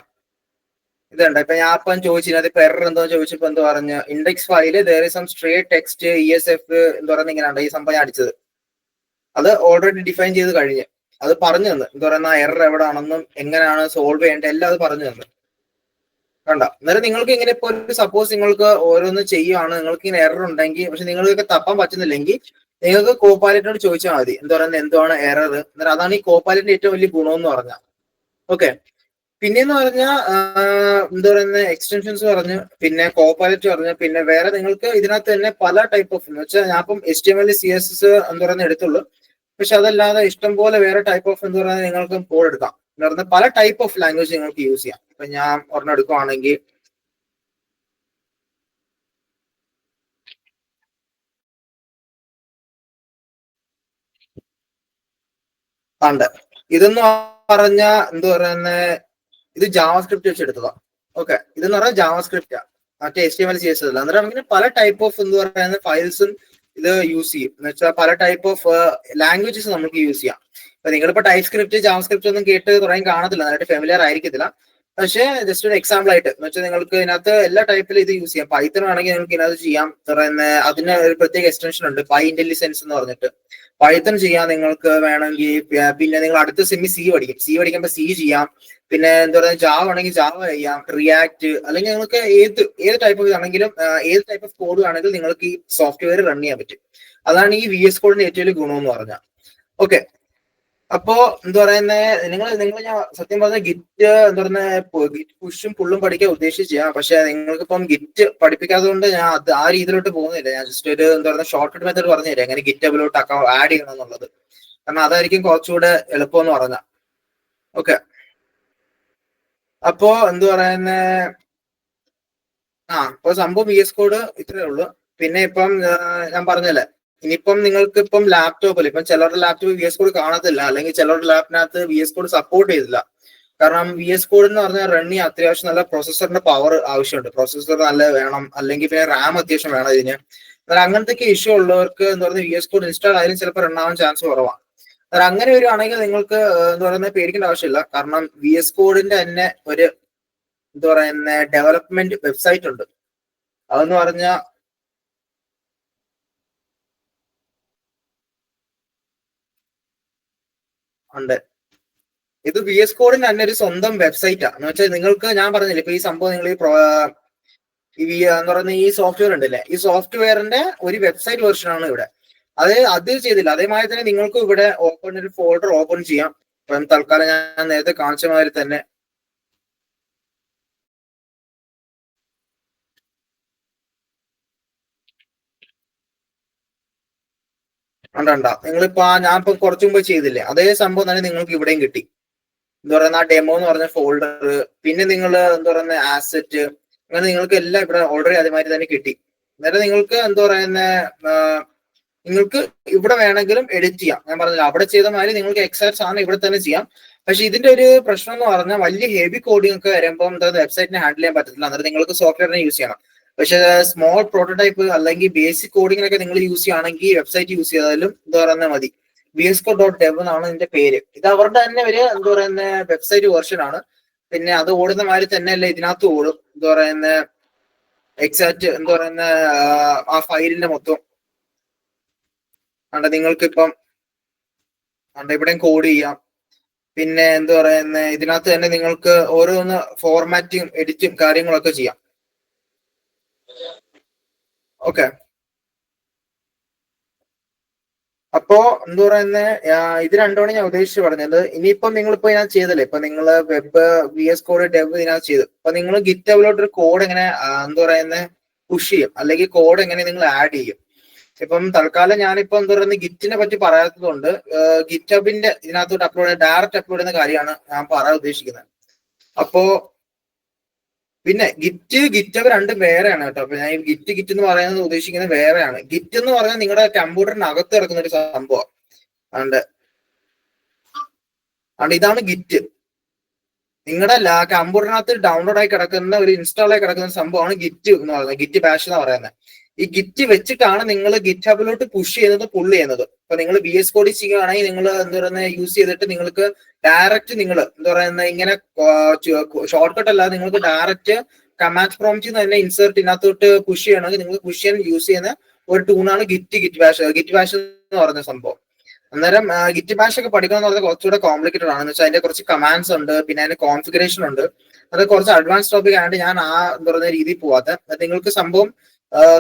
ഇതുണ്ട്. ഇപ്പൊ ഞാൻ ഇപ്പം ചോദിച്ചിരുന്നത് ഇപ്പൊ എറർ എന്തോ ചോദിച്ചപ്പോ എന്താ പറഞ്ഞ index file there is some straight text ESF എന്താ പറയുന്നത് ഇങ്ങനെ ഈ സംഭവം അടിച്ചത് അത് ഓൾറെഡി ഡിഫൈൻ ചെയ്ത് കഴിഞ്ഞ് അത് പറഞ്ഞു തന്നു, എന്താ പറയുന്ന എറർ എവിടെയാണെന്നും എങ്ങനെയാണ് സോൾവ് ചെയ്യേണ്ടത് എല്ലാം അത് പറഞ്ഞു തന്നു. കണ്ട, അന്നേരം നിങ്ങൾക്ക് ഇങ്ങനെ ഇപ്പൊ സപ്പോസ് നിങ്ങൾക്ക് ഓരോന്ന് ചെയ്യുകയാണ്, നിങ്ങൾക്ക് ഇങ്ങനെ എറർ ഉണ്ടെങ്കിൽ പക്ഷെ നിങ്ങൾക്ക് തപ്പാൻ പറ്റുന്നില്ലെങ്കിൽ നിങ്ങൾക്ക് കോപൈലറ്റിനോട് ചോദിച്ചാൽ മതി, എന്താ പറയുന്നത് എന്താണ് എറർ. അന്നേരം അതാണ് ഈ കോപൈലറ്റിന്റെ ഏറ്റവും വലിയ ഗുണം എന്ന് പറഞ്ഞാൽ. ഓക്കെ, പിന്നെന്ന് പറഞ്ഞാൽ എന്താ പറയുന്ന എക്സ്റ്റൻഷൻസ് പറഞ്ഞ് പിന്നെ കോപൈലറ്റ് പറഞ്ഞ് പിന്നെ വേറെ നിങ്ങൾക്ക് ഇതിനകത്ത് തന്നെ പല ടൈപ്പ് ഓഫ് എന്ന് വെച്ചാൽ ഞാൻ ഇപ്പം HTML CSS എന്താ പറയുന്നത് എടുത്തുള്ളൂ. പക്ഷെ അതല്ലാതെ ഇഷ്ടം പോലെ വേറെ ടൈപ്പ് ഓഫ് എന്താ പറയുന്നത് നിങ്ങൾക്ക് കോഡ് എടുക്കാം. എന്ന് പറഞ്ഞാൽ പല ടൈപ്പ് ഓഫ് ലാംഗ്വേജ് നിങ്ങൾക്ക് യൂസ് ചെയ്യാം. ഇപ്പൊ ഞാൻ ഒരെണ്ണം എടുക്കുവാണെങ്കിൽ ഉണ്ട്, ഇതെന്ന് പറഞ്ഞ എന്താ പറയുന്ന ഇത് ജാവാസ്ക്രിപ്റ്റ് വെച്ച് എടുത്തതാ. ഓക്കെ, ഇതെന്ന് പറഞ്ഞാൽ ജാവാസ്ക്രിപ്റ്റാ, മറ്റേ HTML CSS അല്ല. അന്നേരം ഇങ്ങനെ പല ടൈപ്പ് ഓഫ് എന്ന് പറയുന്ന ഫയൽസും ഇത് യൂസ് ചെയ്യും. എന്ന് വെച്ചാൽ പല ടൈപ്പ് ഓഫ് ലാംഗ്വേജസ് നമുക്ക് യൂസ് ചെയ്യാം. ഇപ്പൊ നിങ്ങളിപ്പോ ടൈപ്പ് സ്ക്രിപ്റ്റ് ജാവാസ്ക്രിപ്റ്റ് ഒന്നും കേട്ട് തുടങ്ങി കാണത്തില്ല, നന്നായിട്ട് ഫെമിലിയർ ആയിരിക്കത്തില്ല. പക്ഷേ ജസ്റ്റ് ഒരു എക്സാമ്പിൾ ആയിട്ട് എന്ന് വെച്ചാൽ നിങ്ങൾക്ക് ഇതിനകത്ത് എല്ലാ ടൈപ്പിലും ഇത് യൂസ് ചെയ്യാം. പൈത്തൺ ആണെങ്കിൽ നിങ്ങൾക്ക് ഇതിനകത്ത് ചെയ്യാം. പറയുന്ന അതിന് ഒരു പ്രത്യേക എക്സ്റ്റൻഷൻ ഉണ്ട്, പൈ ഇന്റലിജൻസ് എന്ന് പറഞ്ഞിട്ട്. പൈത്തൺ ചെയ്യാം നിങ്ങൾക്ക് വേണമെങ്കിൽ. പിന്നെ നിങ്ങൾ അടുത്ത സെമി സി പഠിക്കുമ്പോൾ സി ചെയ്യാം. പിന്നെ എന്താ പറയുക ജാവ ആണെങ്കിൽ ജാവ ചെയ്യാം, റിയാക്ട് അല്ലെങ്കിൽ നിങ്ങൾക്ക് ഏത് ടൈപ്പ് ഓഫ് ആണെങ്കിലും ഏത് ടൈപ്പ് ഓഫ് കോഡ് ആണെങ്കിലും നിങ്ങൾക്ക് ഈ സോഫ്റ്റ്വെയർ റൺ ചെയ്യാൻ പറ്റും. അതാണ് ഈ VS കോഡിന്റെ ഏറ്റവും വലിയ ഗുണം എന്ന് പറഞ്ഞാൽ. ഓക്കെ, അപ്പോ എന്താ പറയുന്നത്, നിങ്ങൾ ഞാൻ സത്യം പറഞ്ഞ ഗിറ്റ് എന്താ പറയുന്നത് ഗിറ്റ് പുഷും പുള്ളും പഠിക്കാൻ ഉദ്ദേശിച്ച, പക്ഷെ നിങ്ങൾക്കിപ്പം ഗിറ്റ് പഠിപ്പിക്കാത്തത് കൊണ്ട് ഞാൻ അത് ആ രീതിയിലോട്ട് പോകുന്നില്ല. ഞാൻ ജസ്റ്റ് ഒരു എന്താ പറയുക ഷോർട്ട് കട്ട് മെത്തേഡ് പറഞ്ഞു തരാം എങ്ങനെ ഗിറ്റ് അബിലോട്ട് ആഡ് ചെയ്യണം എന്നുള്ളത്. കാരണം അതായിരിക്കും കുറച്ചുകൂടെ എളുപ്പം എന്ന് പറഞ്ഞ. ഓക്കെ, അപ്പോ എന്ത് പറയുന്ന ഇപ്പൊ സംഭവം VS കോഡ് ഇത്രയേ ഉള്ളൂ. പിന്നെ ഇപ്പം ഞാൻ പറഞ്ഞല്ലേ, ഇനിയിപ്പം നിങ്ങൾക്ക് ഇപ്പം ലാപ്ടോപ്പിൽ ഇപ്പം ചിലരുടെ ലാപ്ടോപ്പ് VS കോഡ് കാണത്തില്ല, അല്ലെങ്കിൽ ചിലരുടെ ലാപ്പിനകത്ത് VS കോഡ് സപ്പോർട്ട് ചെയ്തില്ല. കാരണം VS കോഡ് എന്ന് പറഞ്ഞാൽ റൺ ചെയ്യാൻ അത്യാവശ്യം നല്ല പ്രൊസസ്സറിന്റെ പവർ ആവശ്യമുണ്ട്. പ്രൊസസ്സർ നല്ല വേണം, അല്ലെങ്കിൽ പിന്നെ റാം അത്യാവശ്യം വേണം ഇതിന്. എന്നാൽ അങ്ങനത്തെ ഇഷ്യൂ ഉള്ളവർക്ക് എന്താ പറയുക VS കോഡ് ഇൻസ്റ്റാൾ ആയാലും ചിലപ്പോൾ റൺ ആവാൻ ചാൻസ് കുറവാണ്. എന്നാൽ അങ്ങനെ വരുവാണെങ്കിൽ നിങ്ങൾക്ക് എന്താ പറയുന്നത് പേടിക്കേണ്ട ആവശ്യമില്ല. കാരണം VS കോഡിന്റെ തന്നെ ഒരു എന്താ പറയുന്ന ഡെവലപ്മെന്റ് വെബ്സൈറ്റ് ഉണ്ട്. അതെന്ന് പറഞ്ഞാൽ ഉണ്ട്. ഇത് VS കോഡിന് തന്നെ ഒരു സ്വന്തം വെബ്സൈറ്റാ. എന്ന് വെച്ചാൽ നിങ്ങൾക്ക് ഞാൻ പറഞ്ഞില്ല, ഇപ്പൊ ഈ സംഭവം നിങ്ങൾ എന്ന് പറയുന്ന ഈ സോഫ്റ്റ്വെയർ ഉണ്ടല്ലേ, ഈ സോഫ്റ്റ്വെയറിന്റെ ഒരു വെബ്സൈറ്റ് വെർഷൻ ആണ് ഇവിടെ. അത് ചെയ്തില്ല. അതേമാതിരി തന്നെ നിങ്ങൾക്ക് ഇവിടെ ഒരു ഫോൾഡർ ഓപ്പൺ ചെയ്യാം. ഇപ്പം തൽക്കാലം ഞാൻ നേരത്തെ കാണിച്ച മാതിരി തന്നെ നിങ്ങളിപ്പോ ഞാൻ ഇപ്പൊ കുറച്ചു മുമ്പ് ചെയ്തില്ലേ, അതേ സംഭവം തന്നെ നിങ്ങൾക്ക് ഇവിടെയും കിട്ടി. എന്താ പറയുന്ന ആ ഡെമോ എന്ന് പറഞ്ഞ ഫോൾഡർ, പിന്നെ നിങ്ങൾ എന്താ പറയുന്ന ആസെറ്റ്, അങ്ങനെ നിങ്ങൾക്ക് എല്ലാം ഇവിടെ ഓൾറെഡി അതേമാതിരി തന്നെ കിട്ടി. അന്നേരം നിങ്ങൾക്ക് എന്താ പറയുന്ന നിങ്ങൾക്ക് ഇവിടെ വേണമെങ്കിലും എഡിറ്റ് ചെയ്യാം. ഞാൻ പറഞ്ഞില്ല, അവിടെ ചെയ്ത മാതിരി നിങ്ങൾക്ക് എക്സാക്ട് സാധനം ഇവിടെ തന്നെ ചെയ്യാം. പക്ഷെ ഇതിന്റെ ഒരു പ്രശ്നം എന്ന് പറഞ്ഞാൽ വലിയ ഹെവി കോഡിംഗ് ഒക്കെ വരുമ്പോൾ എന്താ വെബ്സൈറ്റിനെ ഹാൻഡിൽ ചെയ്യാൻ പറ്റത്തില്ല. അന്നേരം നിങ്ങൾക്ക് സോഫ്റ്റ്വെയറിനെ യൂസ് ചെയ്യണം. പക്ഷെ സ്മോൾ പ്രോട്ടോടൈപ്പ് അല്ലെങ്കിൽ ബേസിക് കോഡിങ്ങിനൊക്കെ നിങ്ങൾ യൂസ് ചെയ്യുകയാണെങ്കിൽ വെബ്സൈറ്റ് യൂസ് ചെയ്താലും എന്താ പറയുന്നത് മതി. VSCode.dev എന്നാണ് ഇതിന്റെ പേര്. ഇത് അവരുടെ തന്നെ ഒരു എന്താ പറയുന്ന വെബ്സൈറ്റ് വെർഷൻ ആണ്. പിന്നെ അത് ഓടുന്ന മാതിരി തന്നെയല്ല ഇതിനകത്ത് ഓടും. എന്താ പറയുന്ന എക്സാക്ട് എന്താ പറയുന്ന ആ ഫയലിന്റെ മൊത്തം നിങ്ങൾക്ക് ഇപ്പം ഇവിടെയും കോഡ് ചെയ്യാം. പിന്നെ എന്താ പറയുന്ന ഇതിനകത്ത് തന്നെ നിങ്ങൾക്ക് ഓരോന്ന് ഫോർമാറ്റിംഗ് എഡിറ്റും കാര്യങ്ങളൊക്കെ ചെയ്യാം. ഓക്കെ, അപ്പോ എന്താ പറയുന്നത് ഇത് രണ്ടുമാണ് ഞാൻ ഉദ്ദേശിച്ച് പറഞ്ഞത്. ഇനിയിപ്പം നിങ്ങളിപ്പോ ഞാൻ ചെയ്തല്ലേ, ഇപ്പൊ നിങ്ങൾ വെബ് VS കോഡ് ഡെവ് ഇതിനകത്ത് ചെയ്തു. അപ്പൊ നിങ്ങൾ ഗിറ്റ് ഹബിലോട്ട് ഒരു കോഡ് എങ്ങനെ എന്താ പറയുന്നത് പുഷ് ചെയ്യും, അല്ലെങ്കിൽ കോഡ് എങ്ങനെ നിങ്ങൾ ആഡ് ചെയ്യും. ഇപ്പം തൽക്കാലം ഞാനിപ്പോ എന്താ പറയുന്നത് ഗിറ്റിനെ പറ്റി പറയാത്തത് കൊണ്ട് ഗിറ്റ് ഹബിന്റെ ഇതിനകത്തോട്ട് ഡയറക്റ്റ് അപ്ലോഡ് ചെയ്യുന്ന കാര്യമാണ് ഞാൻ പറയാൻ ഉദ്ദേശിക്കുന്നത്. അപ്പോ പിന്നെ ഗിറ്റ് ഹബ് രണ്ടും വേറെയാണ് കേട്ടോ. അപ്പൊ ഞാൻ ഗിറ്റ് എന്ന് പറയുന്നത് ഉദ്ദേശിക്കുന്നത് വേറെയാണ്. ഗിറ്റ് എന്ന് പറഞ്ഞാൽ നിങ്ങളുടെ കമ്പ്യൂട്ടറിനകത്ത് കിടക്കുന്ന ഒരു സംഭവം. അതുകൊണ്ട് ഇതാണ് ഗിറ്റ്. നിങ്ങളുടെ കമ്പ്യൂട്ടറിനകത്ത് ഡൗൺലോഡ് ആയി കിടക്കുന്ന ഒരു ഇൻസ്റ്റാൾ ആയി കിടക്കുന്ന സംഭവമാണ് ഗിറ്റ് എന്ന് പറയുന്നത്, ഗിറ്റ് ബാഷ് എന്ന് പറയുന്നത്. ഈ ഗിറ്റ് വെച്ചിട്ടാണ് നിങ്ങൾ ഗിറ്റ് ഹബിലോട്ട് പുഷ് ചെയ്യുന്നത്, പുള്ള് ചെയ്യുന്നത്. ഇപ്പൊ നിങ്ങൾ VS കോഡ് ചെയ്യുകയാണെങ്കിൽ നിങ്ങൾ എന്താ പറയുന്നത് യൂസ് ചെയ്തിട്ട് നിങ്ങൾക്ക് ഡയറക്റ്റ് നിങ്ങൾ എന്താ പറയുന്നത് ഇങ്ങനെ ഷോർട്ട് കട്ട് അല്ലാതെ നിങ്ങൾക്ക് ഡയറക്റ്റ് കമാൻഡ് പ്രോംപ്റ്റിൽ നിന്ന് തന്നെ ഇൻസേർട്ട് ഇതിനകത്തോട്ട് പുഷ് ചെയ്യണമെങ്കിൽ നിങ്ങൾ പുഷ് ചെയ്യാൻ യൂസ് ചെയ്യുന്ന ഒരു ടൂണാണ് ഗിറ്റ് ബാഷ് എന്ന് പറയുന്ന സംഭവം. അന്നേരം ഗിറ്റ് ബാഷ് ഒക്കെ പഠിക്കണം എന്ന് പറഞ്ഞാൽ കുറച്ചുകൂടെ കോംപ്ലിക്കേറ്റഡ് ആണ്. എന്ന് വെച്ചാൽ അതിന്റെ കുറച്ച് കമാൻഡ്സ് ഉണ്ട്, പിന്നെ അതിന്റെ കോൺഫിഗറേഷൻ ഉണ്ട്. അത് കുറച്ച് അഡ്വാൻസ് ടോപ്പിക് ആയതുകൊണ്ട് ഞാൻ എന്താ പറയുന്ന രീതിയിൽ പോവാത്ത. നിങ്ങൾക്ക് സംഭവം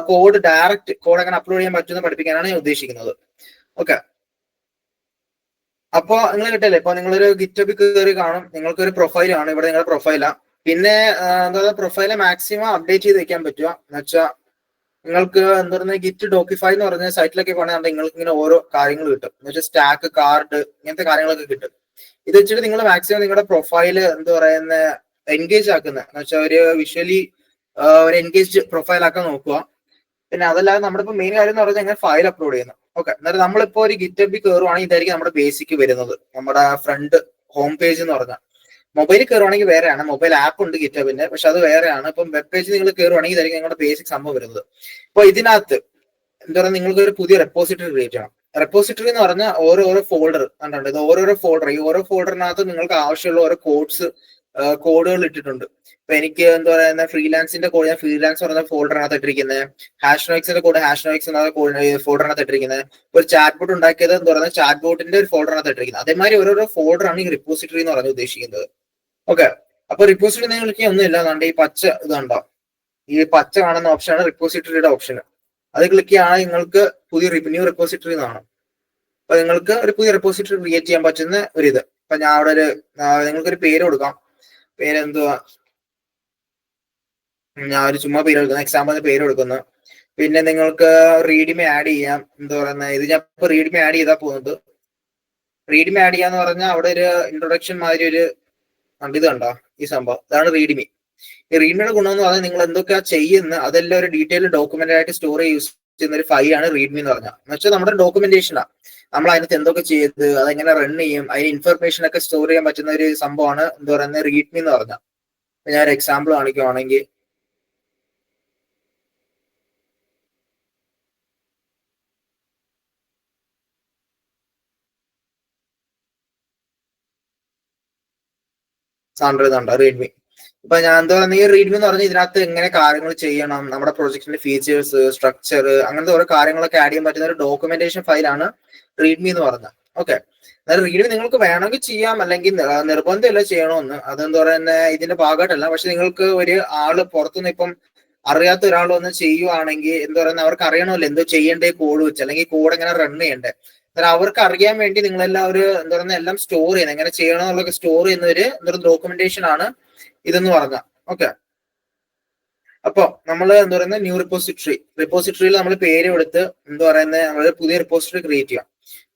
കോഡ് ഡയറക്റ്റ് കോഡ് എങ്ങനെ അപ്ലോഡ് ചെയ്യാൻ പറ്റുമെന്ന് പഠിപ്പിക്കാനാണ് ഞാൻ ഉദ്ദേശിക്കുന്നത്. ഓക്കെ, അപ്പോ നിങ്ങൾ കിട്ടില്ലേ, ഇപ്പൊ നിങ്ങളൊരു ഗിറ്റബിൽ കയറി കാണും, നിങ്ങൾക്കൊരു പ്രൊഫൈൽ ആണ് ഇവിടെ നിങ്ങളുടെ പ്രൊഫൈലാ. പിന്നെ എന്താ പറയുക പ്രൊഫൈല് മാക്സിമം അപ്ഡേറ്റ് ചെയ്ത് വെക്കാൻ പറ്റുക. എന്ന് വെച്ചാൽ നിങ്ങൾക്ക് എന്താ പറയുക ഗിറ്റ് ഡോക്കിഫൈ എന്ന് പറഞ്ഞ സൈറ്റിലൊക്കെ പോകണമെങ്കിൽ നിങ്ങൾക്ക് ഇങ്ങനെ ഓരോ കാര്യങ്ങൾ കിട്ടും. എന്ന് വെച്ചാൽ സ്റ്റാക്ക്, കാർഡ്, ഇങ്ങനത്തെ കാര്യങ്ങളൊക്കെ കിട്ടും. ഇത് വെച്ചിട്ട് നിങ്ങൾ മാക്സിമം നിങ്ങളുടെ പ്രൊഫൈല് എന്താ പറയുന്ന എൻഗേജ് ആക്കുന്നത് എന്ന് വെച്ചാൽ ഒരു വിഷ്വലി ഒരു എൻഗേജ് പ്രൊഫൈൽ ആക്കാൻ നോക്കുക. പിന്നെ അതല്ലാതെ നമ്മുടെ ഇപ്പൊ മെയിൻ കാര്യം എന്ന് പറഞ്ഞാൽ എങ്ങനെ ഫയൽ അപ്ലോഡ് ചെയ്യുന്നത്. ഓക്കെ, എന്നാലും നമ്മളിപ്പോ ഒരു ഗിറ്റബിൽ കയറുവാണെങ്കിൽ ഇതായിരിക്കും നമ്മുടെ ബേസിക് വരുന്നത്, നമ്മുടെ ഫ്രണ്ട് ഹോം പേജ് എന്ന് പറഞ്ഞാൽ. മൊബൈലിൽ കയറുവാണെങ്കിൽ വേറെയാണ്, മൊബൈൽ ആപ്പ് ഉണ്ട് ഗിറ്റബിന്റെ, പക്ഷെ അത് വേറെയാണ്. ഇപ്പം വെബ് പേജ് നിങ്ങൾ കയറുവാണെങ്കിൽ ഇതായിരിക്കും നിങ്ങളുടെ ബേസിക് സംഭവം വരുന്നത്. അപ്പൊ ഇതിനകത്ത് എന്താ പറയുക നിങ്ങൾക്ക് ഒരു പുതിയ റെപ്പോസിറ്ററി ക്രിയേറ്റ് ചെയ്യണം. റെപ്പോസിറ്ററി എന്ന് പറഞ്ഞാൽ ഓരോരോ ഫോൾഡർ കണ്ടുണ്ട്. ഇത് ഓരോരോ ഫോൾഡർ, ഈ ഓരോ ഫോൾഡറിനകത്ത് നിങ്ങൾക്ക് ആവശ്യമുള്ള ഓരോ കോഡുകൾ ഇട്ടിട്ടുണ്ട്. ഇപ്പൊ എനിക്ക് എന്താ പറയുക ഫ്രീലാൻസിന്റെ കോഡ് ഞാൻ ഫ്രീലാൻസ് പറഞ്ഞ ഫോൾഡറിനകത്ത് ഇട്ടിരിക്കുന്നത്, ഹാഷ്നോക്സിന്റെ കോഡ് ഹാഷ്നോക്സ് എന്ന ഫോൾഡറിനകത്ത് ഇട്ടിരിക്കുന്നത്, ഒരു ചാറ്റ് ബോട്ട് ഉണ്ടാക്കിയത് എന്ന് പറയുന്നത് ചാറ്റ് ബോട്ടിന്റെ ഒരു ഫോൾഡറിനകത്ത് ഇട്ടിരിക്കുന്നത്. അതേമാതിരി ഓരോരോ ഫോൾഡറാണ് ഈ റിപ്പോസിറ്ററി എന്ന് പറഞ്ഞ് ഉദ്ദേശിക്കുന്നത്. ഓക്കെ, അപ്പൊ റിപ്പോസിറ്ററി നിങ്ങൾക്ക് ഒന്നുമില്ല, അതുകൊണ്ട് ഈ പച്ച ഇതുണ്ടോ, ഈ പച്ച കാണുന്ന ഓപ്ഷനാണ് റിപ്പോസിറ്ററിയുടെ ഓപ്ഷൻ. അത് ക്ലിക്ക് ചെയ്യുകയാണെങ്കിൽ നിങ്ങൾക്ക് പുതിയ ന്യൂ റിപ്പോസിറ്ററി എന്നാണ്. അപ്പൊ നിങ്ങൾക്ക് ഒരു പുതിയ റെപ്പോസിറ്ററി ക്രിയേറ്റ് ചെയ്യാൻ പറ്റുന്ന ഒരു ഇത്. അപ്പൊ ഞാൻ അവിടെ ഒരു നിങ്ങൾക്കൊരു പേര് കൊടുക്കാം. പേരെന്തുവാ, ഞാൻ ഒരു ചുമ്മാ പേര് കൊടുക്കുന്ന എക്സാമ്പിളിന് പേര് കൊടുക്കുന്നു. പിന്നെ നിങ്ങൾക്ക് റീഡിമി ആഡ് ചെയ്യാം. എന്താ പറയുന്നത്, ഇത് ഞാൻ ഇപ്പൊ റീഡിമി ആഡ് ചെയ്താൽ പോകുന്നത്. റീഡിമി ആഡ് ചെയ്യാന്ന് പറഞ്ഞാൽ അവിടെ ഒരു ഇൻട്രൊഡക്ഷൻ മാതിരി ഒരു ഇത് കണ്ടോ ഈ സംഭവം, ഇതാണ് റീഡിമി. ഈ റീഡിമിയുടെ ഗുണമെന്ന് പറഞ്ഞാൽ നിങ്ങൾ എന്തൊക്കെയാ ചെയ്യുന്ന അതെല്ലാം ഒരു ഡീറ്റെയിൽ ഡോക്യുമെന്റ് ആയിട്ട് സ്റ്റോർ യൂസ് ചെയ്യുന്ന ഒരു ഫയലാണ് റീഡ്മി എന്ന് പറഞ്ഞാൽ. എന്നുവെച്ചാൽ നമ്മുടെ ഡോക്യുമെന്റേഷനാണ്. നമ്മൾ അതിനകത്ത് എന്തൊക്കെ ചെയ്ത് അതെങ്ങനെ റൺ ചെയ്യും അതിന് ഇൻഫർമേഷൻ ഒക്കെ സ്റ്റോർ ചെയ്യാൻ പറ്റുന്ന ഒരു സംഭവമാണ് എന്താ പറയുന്നത് റീഡ്മി എന്ന് പറഞ്ഞാൽ. ഞാൻ ഒരു എക്സാമ്പിൾ കാണിക്കുവാണെങ്കിൽ, സാൻഡ്രോയിഡ് റീഡ്മി. ഇപ്പൊ ഞാൻ എന്താ പറയുക, ഈ റീഡ്മി എന്ന് പറഞ്ഞാൽ ഇതിനകത്ത് എങ്ങനെ കാര്യങ്ങൾ ചെയ്യണം, നമ്മുടെ പ്രൊജക്ടിന്റെ ഫീച്ചേഴ്സ്, സ്ട്രക്ചർ, അങ്ങനത്തെ ഓരോ കാര്യങ്ങളൊക്കെ ആഡ് ചെയ്യാൻ പറ്റുന്ന ഒരു ഡോക്യുമെന്റേഷൻ ഫയലാണ് റീഡ്മി എന്ന് പറഞ്ഞത്. ഓക്കെ, അതായത് റീഡ്മി നിങ്ങൾക്ക് വേണമെങ്കിൽ ചെയ്യാം, അല്ലെങ്കിൽ നിർബന്ധമില്ല ചെയ്യണമെന്ന്. അതെന്താ പറയുന്നത് ഇതിന്റെ ഭാഗമായിട്ടല്ല. പക്ഷെ നിങ്ങൾക്ക് ഒരു ആള് പുറത്തുനിന്ന് ഇപ്പം അറിയാത്ത ഒരാൾ വന്ന് ചെയ്യുവാണെങ്കിൽ എന്താ പറയുന്നത് അവർക്ക് അറിയണമല്ലോ എന്തോ ചെയ്യേണ്ടേ കോഡ് വെച്ച്, അല്ലെങ്കിൽ കോഡ് എങ്ങനെ റൺ ചെയ്യണ്ടേ. അതായത് അവർക്ക് അറിയാൻ വേണ്ടി നിങ്ങളെല്ലാം ഒരു എന്താ പറയുന്നത് എല്ലാം സ്റ്റോർ ചെയ്യുന്നത്, എങ്ങനെ ചെയ്യണമെന്നുള്ളതൊക്കെ സ്റ്റോർ ചെയ്യുന്ന ഒരു ഡോക്യുമെന്റേഷൻ ആണ് ഇതെന്ന് പറഞ്ഞ. ഓക്കെ, അപ്പൊ നമ്മൾ എന്താ പറയുന്നത് ന്യൂ റിപ്പോസിറ്ററിയിൽ നമ്മൾ പേര് കൊടുത്ത് എന്താ പറയുന്നത് നമ്മൾ പുതിയ റിപ്പോസിറ്ററി ക്രിയേറ്റ് ചെയ്യാം.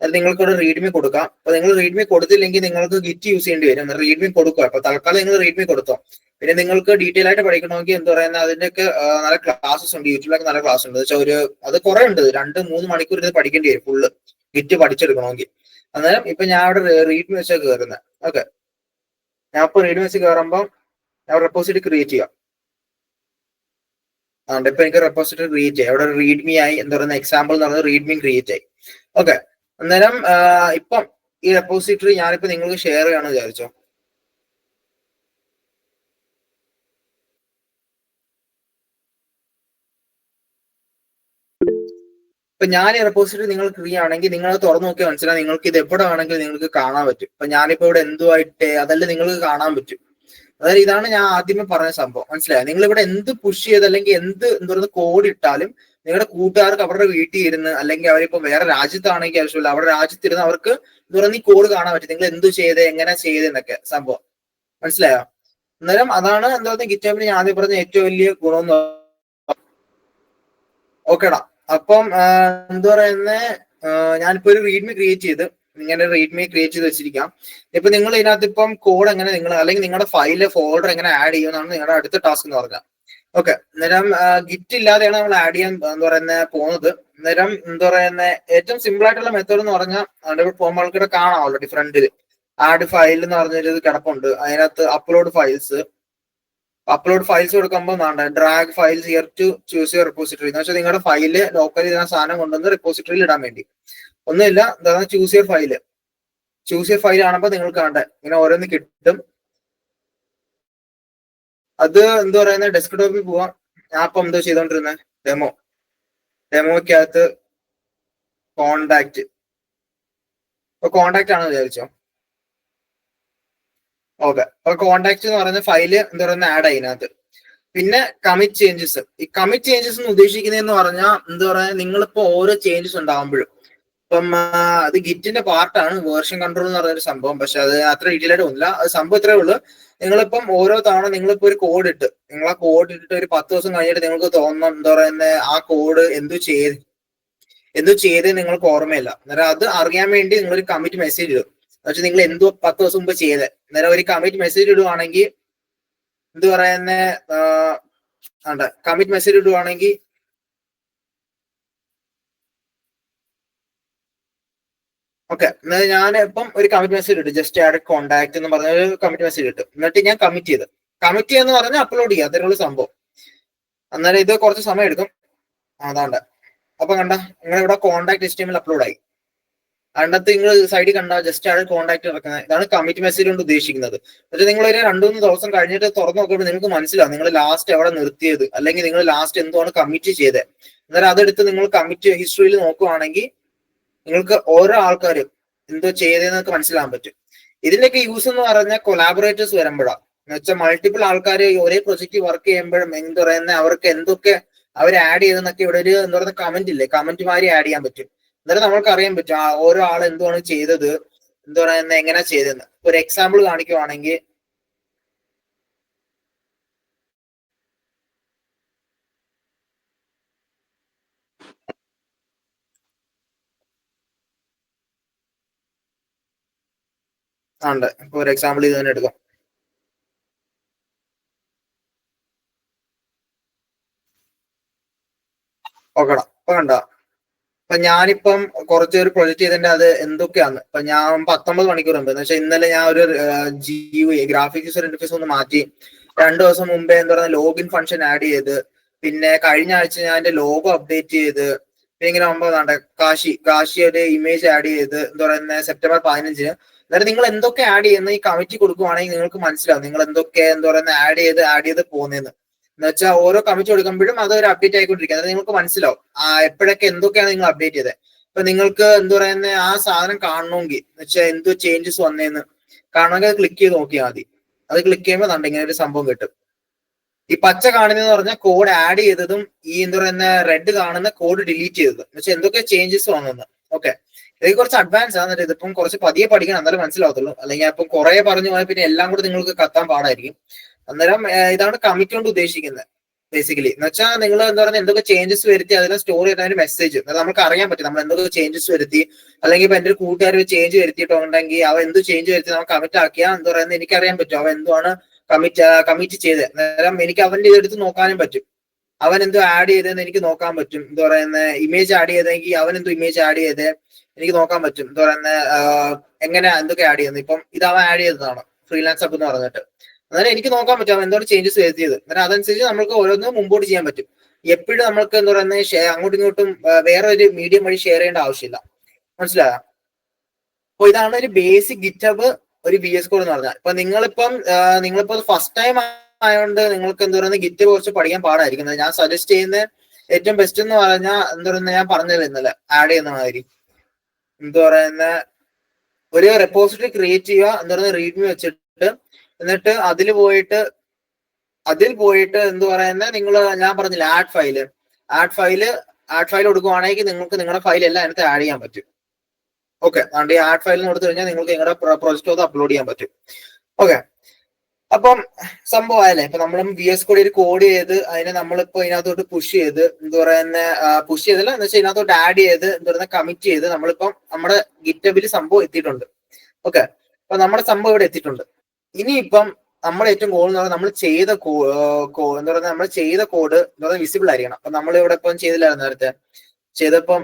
അത് നിങ്ങൾക്ക് ഇവിടെ റീഡ്മി കൊടുക്കാം. അപ്പൊ നിങ്ങൾ റീഡ്മി കൊടുത്തില്ലെങ്കിൽ നിങ്ങൾക്ക് ഗിറ്റ് യൂസ് ചെയ്യേണ്ടി വരും. റീഡ്മി കൊടുക്കുക. അപ്പൊ തൽക്കാലം നിങ്ങൾ റീഡ്മി കൊടുത്തോ. പിന്നെ നിങ്ങൾക്ക് ഡീറ്റെയിൽ ആയിട്ട് പഠിക്കണമെങ്കിൽ എന്താ പറയുന്നത് അതിന്റെയൊക്കെ നല്ല ക്ലാസ്സസ് ഉണ്ട്, യൂട്യൂബിലൊക്കെ നല്ല ക്ലാസ് ഉണ്ട്. വെച്ചാൽ അത് കുറെ ഉണ്ട്, 2-3 മണിക്കൂർ ഇത് പഠിക്കേണ്ടി വരും ഫുള്ള് ഗിറ്റ് പഠിച്ചെടുക്കണമെങ്കിൽ. അന്നേരം ഇപ്പൊ ഞാൻ അവിടെ റീഡ്മി വെച്ചാൽ കയറുന്നത്. ഓക്കെ, ഞാൻ ഇപ്പൊ റീഡ്മി വെച്ച് കയറുമ്പോൾ ഞാൻ റെപ്പോസിറ്ററി ക്രിയേറ്റ് ചെയ്യാം. അതുകൊണ്ട് ഇപ്പൊ എനിക്ക് റെപ്പോസിറ്ററി ക്രിയേറ്റ് ചെയ്യാം. അവിടെ റീഡ്മി ആയി, എന്താ പറയുന്ന എക്സാമ്പിൾ എന്ന് പറയുന്നത് റീഡ്മി ക്രിയേറ്റ് ആയി. ഓക്കെ, അന്നേരം ഇപ്പം ഈ റെപ്പോസിറ്ററി ഞാനിപ്പോ നിങ്ങൾക്ക് ഷെയർ ചെയ്യാമെന്ന് വിചാരിച്ചോ. ഇപ്പൊ ഞാൻ ഈ റെപ്പോസിറ്ററി നിങ്ങൾ ക്രിയേറ്റ് ആണെങ്കിൽ നിങ്ങൾ തുറന്നു നോക്കിയാൽ മനസ്സിലാവും നിങ്ങൾക്ക് ഇത് എവിടെ വേണമെങ്കിലും നിങ്ങൾക്ക് കാണാൻ പറ്റും. ഇപ്പൊ ഞാനിപ്പോ ഇവിടെ എന്തുമായിട്ട് അതെല്ലാം നിങ്ങൾക്ക് കാണാൻ പറ്റും. അതായത് ഇതാണ് ഞാൻ ആദ്യമേ പറഞ്ഞ സംഭവം, മനസ്സിലായോ? നിങ്ങൾ ഇവിടെ എന്ത് പുഷ് ചെയ്ത് അല്ലെങ്കിൽ എന്താ പറയുക കോഡ് ഇട്ടാലും നിങ്ങളുടെ കൂട്ടുകാർക്ക് അവരുടെ വീട്ടിൽ ഇരുന്ന്, അല്ലെങ്കിൽ അവരിപ്പോ വേറെ രാജ്യത്താണെങ്കിൽ ആവശ്യമില്ല, അവരുടെ രാജ്യത്തിരുന്ന് അവർക്ക് എന്താ പറയുക ഈ കോഡ് കാണാൻ പറ്റും. നിങ്ങൾ എന്ത് ചെയ്ത് എങ്ങനെ ചെയ്തെന്നൊക്കെ സംഭവം, മനസ്സിലായോ? അന്നേരം അതാണ് എന്താ പറയുക ഗിറ്റാബിന് ഞാൻ ആദ്യം പറഞ്ഞ ഏറ്റവും വലിയ ഗുണം. ഓക്കേടാ, അപ്പം എന്താ പറയുന്നത് ഞാനിപ്പോ ഒരു റീഡ്മി ക്രിയേറ്റ് ചെയ്ത് ഇങ്ങനെ റീഡ്മി ക്രിയേറ്റ് ചെയ്ത് വെച്ചിരിക്കാം. ഇപ്പൊ നിങ്ങൾ ഇതിനകത്ത് ഇപ്പം കോഡ് എങ്ങനെ നിങ്ങൾ അല്ലെങ്കിൽ നിങ്ങളുടെ ഫയല് ഫോൾഡർ എങ്ങനെ ആഡ് ചെയ്യുമെന്നാണ് നിങ്ങളുടെ അടുത്ത ടാസ്ക് എന്ന് പറഞ്ഞാൽ. ഓക്കെ, അന്നേരം ഗിറ്റ് ഇല്ലാതെയാണ് നമ്മൾ ആഡ് ചെയ്യാൻ എന്താ പറയുന്നത് പോകുന്നത്. അന്നേരം എന്താ പറയുന്നത് ഏറ്റവും സിമ്പിൾ ആയിട്ടുള്ള മെത്തേഡ് എന്ന് പറഞ്ഞാൽ അവിടെ പോകുമ്പോൾ ആൾക്കാരെ കാണാമല്ലോ ഡിഫറൻറ്റിൽ ആഡ് ഫയൽ എന്ന് പറഞ്ഞൊരു കിടപ്പുണ്ട്. അതിനകത്ത് അപ്ലോഡ് ഫയൽസ് കൊടുക്കുമ്പോൾ drag files here to choose your repository എന്ന് വെച്ചാൽ നിങ്ങളുടെ ഫയല് ലോക്കൽ ചെയ്യുന്ന സാധനം കൊണ്ടുവന്ന് റിപ്പോസിറ്ററിയിൽ ഇടാൻ വേണ്ടി. ഒന്നുമില്ല, എന്താ ചൂസ് യുവർ ഫയൽ ആണപ്പോൾ നിങ്ങൾക്ക് കാണണ്ടേ ഇങ്ങനെ ഓരോന്ന് കിട്ടും. അത് എന്താ പറയുന്നത് ഡെസ്ക്ടോപ്പിൽ പോവാം. ഞാൻ ഇപ്പം എന്തോ ചെയ്തോണ്ടിരുന്നത് ഡെമോക്കകത്ത് കോണ്ടാക്ട് ആണെന്ന് വിചാരിച്ചോ. ഓക്കെ, അപ്പൊ കോണ്ടാക്ട് എന്ന് പറയുന്ന ഫയല് എന്താ പറയുന്നത് ആഡ് ആയി ഇതിനകത്ത്. പിന്നെ കമ്മിറ്റ് ചേഞ്ചസ്. ഈ കമ്മിറ്റ് ചേഞ്ചസ് എന്ന് ഉദ്ദേശിക്കുന്നതെന്ന് പറഞ്ഞാൽ എന്താ പറയുക നിങ്ങളിപ്പോ ഓരോ ചേഞ്ചസ് ഉണ്ടാകുമ്പോഴും ഇപ്പം അത് ഗിറ്റിന്റെ പാർട്ടാണ് വേർഷൻ കൺട്രോൾ എന്ന് പറയുന്ന സംഭവം. പക്ഷെ അത് അത്ര ഡീറ്റെയിൽ ആയിട്ട് ഒന്നുമില്ല. അത് സംഭവം ഇത്രേ ഉള്ളൂ. നിങ്ങളിപ്പം ഓരോ തവണ നിങ്ങളിപ്പോ ഒരു കോഡ് ഇട്ട് നിങ്ങൾ ആ കോഡ് ഇട്ടിട്ട് ഒരു 10 ദിവസം കഴിഞ്ഞിട്ട് നിങ്ങൾക്ക് തോന്നണം എന്താ പറയുന്നത് ആ കോഡ് എന്തു ചെയ്ത് നിങ്ങൾക്ക് ഓർമ്മയില്ല. അന്നേരം അത് അറിയാൻ വേണ്ടി നിങ്ങളൊരു കമ്മിറ്റ് മെസ്സേജ് ഇടും. എന്നുവെച്ചാൽ നിങ്ങൾ എന്തോ 10 ദിവസം മുമ്പ് ചെയ്ത് അന്നേരം ഒരു കമ്മിറ്റ് മെസ്സേജ് ഇടുവാണെങ്കിൽ എന്ത് പറയുന്ന കമ്മിറ്റ് മെസ്സേജ് ഇടുവാണെങ്കിൽ ഓക്കെ, എന്നാൽ ഞാൻ ഇപ്പം ഒരു കമ്മിറ്റ് മെസ്സേജ് ഇട്ടു, ജസ്റ്റ് ആഡ് കോണ്ടാക്ട് എന്ന് പറഞ്ഞ ഒരു കമ്മിറ്റ് മെസ്സേജ് ഇട്ടു. എന്നിട്ട് ഞാൻ കമ്മിറ്റ് ചെയ്യാന്ന് പറഞ്ഞാൽ അപ്ലോഡ് ചെയ്യുക, അതിനുള്ള സംഭവം. അന്നേരം ഇത് കുറച്ച് സമയം എടുക്കും. അതാണ്ട് അപ്പൊ കണ്ട നിങ്ങൾ ഇവിടെ കോണ്ടാക്ട് HTML അപ്ലോഡ് ആയി. അതിനകത്ത് നിങ്ങൾ സൈഡിൽ കണ്ട ജസ്റ്റ് ആഡ് കോണ്ടാക്ട് ഇറക്കുന്നത് ഇതാണ് കമ്മിറ്റ് മെസ്സേജ് കൊണ്ട് ഉദ്ദേശിക്കുന്നത്. പക്ഷെ നിങ്ങൾ ഒരു 2-3 ദിവസം കഴിഞ്ഞിട്ട് തുറന്നു നോക്കുമ്പോൾ നിങ്ങൾക്ക് മനസ്സിലാവും നിങ്ങൾ ലാസ്റ്റ് എവിടെ നിർത്തിയത്, അല്ലെങ്കിൽ നിങ്ങൾ ലാസ്റ്റ് എന്തുവാണ് കമ്മിറ്റ് ചെയ്തത്. അന്നേരം അതെടുത്ത് നിങ്ങൾ കമ്മിറ്റ് ഹിസ്റ്ററിയിൽ നോക്കുവാണെങ്കിൽ നിങ്ങൾക്ക് ഓരോ ആൾക്കാരും എന്തോ ചെയ്തതെന്നൊക്കെ മനസ്സിലാക്കാൻ പറ്റും. ഇതിന്റെയൊക്കെ യൂസ് എന്ന് പറഞ്ഞാൽ കൊലാബറേറ്റേഴ്സ് വരുമ്പോഴാണ്. എന്ന് വെച്ചാൽ മൾട്ടിപ്പിൾ ആൾക്കാർ ഒരേ പ്രൊജക്റ്റ് വർക്ക് ചെയ്യുമ്പോഴും എന്ത് പറയുന്നത് അവർക്ക് എന്തൊക്കെ അവർ ആഡ് ചെയ്തെന്നൊക്കെ ഇവിടെ ഒരു എന്താ പറയുക കമന്റ് ഇല്ലേ, കമന്റ് മാതിരി ആഡ് ചെയ്യാൻ പറ്റും. എന്നിട്ട് നമ്മൾക്ക് അറിയാൻ പറ്റും ഓരോ ആൾ എന്തുവാണ് ചെയ്തത്, എന്താ പറയുന്നത്, എങ്ങനെ ചെയ്തതെന്ന്. ഒരു എക്സാമ്പിൾ കാണിക്കുവാണെങ്കിൽ ഉണ്ട്. ഇപ്പൊ ഒരു എക്സാമ്പിൾ ഇത് തന്നെ എടുക്കാം. ഓക്കെടാ, ഇപ്പൊ കണ്ടോ? അപ്പൊ ഞാനിപ്പം കുറച്ച് ഒരു പ്രൊജക്ട് ചെയ്തതിന്റെ അത് എന്തൊക്കെയാണ്, ഇപ്പൊ ഞാൻ 19 മണിക്കൂർ മുമ്പ് എന്ന് വെച്ചാൽ ഇന്നലെ ഞാൻ ഒരു GUI ഗ്രാഫിക് യൂസർ ഇന്റർഫേസ് ഒന്ന് മാറ്റി. 2 ദിവസം മുമ്പേ എന്താ പറയുക ലോഗിൻ ഫംഗ്ഷൻ ആഡ് ചെയ്ത്, പിന്നെ കഴിഞ്ഞ ആഴ്ച ഞാൻ എന്റെ ലോഗോ അപ്ഡേറ്റ് ചെയ്ത്, പിന്നെ ഇങ്ങനെ 9 കാശി ഒരു ഇമേജ് ആഡ് ചെയ്ത്, എന്താ പറയുന്നത് സെപ്റ്റംബർ 15. അന്നേരം നിങ്ങൾ എന്തൊക്കെ ആഡ് ചെയ്യുന്ന ഈ കമ്മിറ്റി കൊടുക്കുവാണെങ്കിൽ നിങ്ങൾക്ക് മനസ്സിലാവും നിങ്ങൾ എന്തൊക്കെ എന്താ പറയുന്നത് ആഡ് ചെയ്ത് പോകുന്നതെന്ന്. എന്ന് വെച്ചാൽ ഓരോ കമ്മിറ്റി കൊടുക്കുമ്പോഴും അത് ഒരു അപ്ഡേറ്റ് ആയിക്കൊണ്ടിരിക്കും. അത് നിങ്ങൾക്ക് മനസ്സിലാവും എപ്പോഴൊക്കെ എന്തൊക്കെയാണ് നിങ്ങൾ അപ്ഡേറ്റ് ചെയ്തത്. ഇപ്പൊ നിങ്ങൾക്ക് എന്താ പറയുന്ന ആ സാധനം കാണണമെങ്കിൽ എന്ന് വെച്ചാൽ എന്തോ ചേഞ്ചസ് വന്നേന്ന് കാണണമെങ്കിൽ അത് ക്ലിക്ക് ചെയ്ത് നോക്കിയാൽ മതി. അത് ക്ലിക്ക് ചെയ്യുമ്പോൾ കണ്ട ഇങ്ങനെ ഒരു സംഭവം കിട്ടും. ഈ പച്ച കാണുന്നതെന്ന് പറഞ്ഞാൽ കോഡ് ആഡ് ചെയ്തതും ഈ എന്താ പറയുന്ന റെഡ് കാണുന്ന കോഡ് ഡിലീറ്റ് ചെയ്തതും എന്ന് വെച്ചാൽ എന്തൊക്കെ ചേഞ്ചസ് വന്നെന്ന്. ഓക്കെ, ഇതൊക്കെ കുറച്ച് അഡ്വാൻസ് ആണ്. ഇതിപ്പം കുറച്ച് പതിയെ പഠിക്കണം, എന്നാലും മനസ്സിലാവത്തുള്ളൂ. അല്ലെങ്കിൽ അപ്പം കുറെ പറഞ്ഞു പോയാൽ പിന്നെ എല്ലാം കൂടി നിങ്ങൾക്ക് കത്താൻ പാടായിരിക്കും. അന്നേരം ഇതാണ് കമ്മിറ്റ് കൊണ്ട് ഉദ്ദേശിക്കുന്നത് ബേസിക്കലി. എന്ന് വെച്ചാൽ നിങ്ങൾ എന്താ പറയുക എന്തൊക്കെ ചേഞ്ചസ് വരുത്തി അതിനെ സ്റ്റോർ ചെയ്യുന്ന ഒരു മെസ്സേജ് നമുക്ക് അറിയാൻ പറ്റും നമ്മൾ എന്തൊക്കെ ചേഞ്ചസ് വരുത്തി. അല്ലെങ്കിൽ ഇപ്പൊ എന്റെ ഒരു കൂട്ടുകാർ ചേഞ്ച് വരുത്തിയിട്ടുണ്ടെങ്കിൽ അവ എന്ത് ചേഞ്ച് വരുത്തി നമുക്ക് കമ്മിറ്റ് ആക്കിയാൽ എന്താ പറയുന്നത് എനിക്കറിയാൻ പറ്റും അവൻ എന്തുവാണ് കമ്മിറ്റ് ചെയ്ത്. അന്നേരം എനിക്ക് അവന്റെ ഇതെടുത്ത് നോക്കാനും പറ്റും. അവൻ എന്തോ ആഡ് ചെയ്തതെന്ന് എനിക്ക് നോക്കാൻ പറ്റും. എന്താ പറയുന്നത് ഇമേജ് ആഡ് ചെയ്തെങ്കിൽ അവൻ എന്തോ ഇമേജ് ആഡ് ചെയ്ത് എനിക്ക് നോക്കാൻ പറ്റും. എന്താ പറയുന്നത് എങ്ങനെ എന്തൊക്കെ ആഡ് ചെയ്യുന്നത്. ഇപ്പം ഇത് അവൻ ആഡ് ചെയ്തതാണ് ഫ്രീലാൻസ് അപ്പ് എന്ന് പറഞ്ഞിട്ട്. അന്നേരം എനിക്ക് നോക്കാൻ പറ്റും അവൻ എന്തോരം ചേഞ്ചസ് വരുത്തിയത്. അന്നേരം അതനുസരിച്ച് നമുക്ക് ഓരോന്നും മുമ്പോട്ട് ചെയ്യാൻ പറ്റും. എപ്പോഴും നമ്മൾക്ക് എന്താ പറയുന്നത് അങ്ങോട്ടും ഇങ്ങോട്ടും വേറെ ഒരു മീഡിയം വഴി ഷെയർ ചെയ്യേണ്ട ആവശ്യമില്ല. മനസ്സിലായോ? അപ്പൊ ഇതാണ് ഒരു ബേസിക് ഗിറ്റ്ഹബ് ഒരു VS കോഡ് എന്ന് പറഞ്ഞാൽ. ഇപ്പൊ നിങ്ങളിപ്പോ ഫസ്റ്റ് ടൈം ആയതുകൊണ്ട് നിങ്ങൾക്ക് എന്താ പറയുന്നത് ഗിറ്റ് കുറച്ച് പഠിക്കാൻ പാടായിരിക്കുന്നത്. ഞാൻ സജസ്റ്റ് ചെയ്യുന്ന ഏറ്റവും ബെസ്റ്റ് എന്ന് പറഞ്ഞാൽ എന്താ പറയുന്നത് ഞാൻ പറഞ്ഞത് ഇന്നലെ ആഡ് ചെയ്യുന്ന മാതിരി എന്താ പറയുന്ന ഒരു റെപ്പോസിറ്ററി ക്രിയേറ്റ് ചെയ്യുക. എന്താ പറയുന്നത് റീഡ്മി വെച്ചിട്ട്, എന്നിട്ട് അതിൽ പോയിട്ട് എന്ത് പറയുന്നത് നിങ്ങൾ ഞാൻ പറഞ്ഞില്ല ആഡ് ഫയൽ കൊടുക്കുവാണെങ്കിൽ നിങ്ങൾക്ക് നിങ്ങളുടെ ഫയൽ എല്ലാം അതിനകത്ത് ആഡ് ചെയ്യാൻ പറ്റും. ഓക്കെ, അതുകൊണ്ട് ഈ ആഡ് ഫയൽ കൊടുത്തു കഴിഞ്ഞാൽ നിങ്ങൾക്ക് നിങ്ങളുടെ പ്രൊജക്റ്റ് ഒന്ന് അപ്ലോഡ് ചെയ്യാൻ പറ്റും. ഓക്കെ, അപ്പം സംഭവമായല്ലേ. ഇപ്പൊ നമ്മൾ VS കോഡ് ഒരു കോഡ് ചെയ്ത് അതിനെ നമ്മളിപ്പോ ഇതിനകത്തോട്ട് പുഷ് ചെയ്ത് എന്താ പറയുന്ന പുഷ് ചെയ്തല്ല എന്ന് വെച്ചാൽ ഇതിനകത്തോട്ട് ആഡ് ചെയ്ത് എന്താ പറയുക കമ്മിറ്റ് ചെയ്ത് നമ്മളിപ്പം നമ്മുടെ ഗിറ്റബിൽ സംഭവം എത്തിയിട്ടുണ്ട്. ഓക്കെ, അപ്പൊ നമ്മുടെ സംഭവം ഇവിടെ എത്തിയിട്ടുണ്ട്. ഇനിയിപ്പം നമ്മൾ ഏറ്റവും കൂടുതൽ എന്ന് പറഞ്ഞാൽ നമ്മൾ ചെയ്ത എന്താ പറയുക നമ്മൾ ചെയ്ത കോഡ് എന്താ പറയുക വിസിബിൾ ആയിരിക്കണം. അപ്പൊ നമ്മൾ ഇവിടെ ഇപ്പം ചെയ്തില്ലായിരുന്നു നേരത്തെ ചെയ്തപ്പം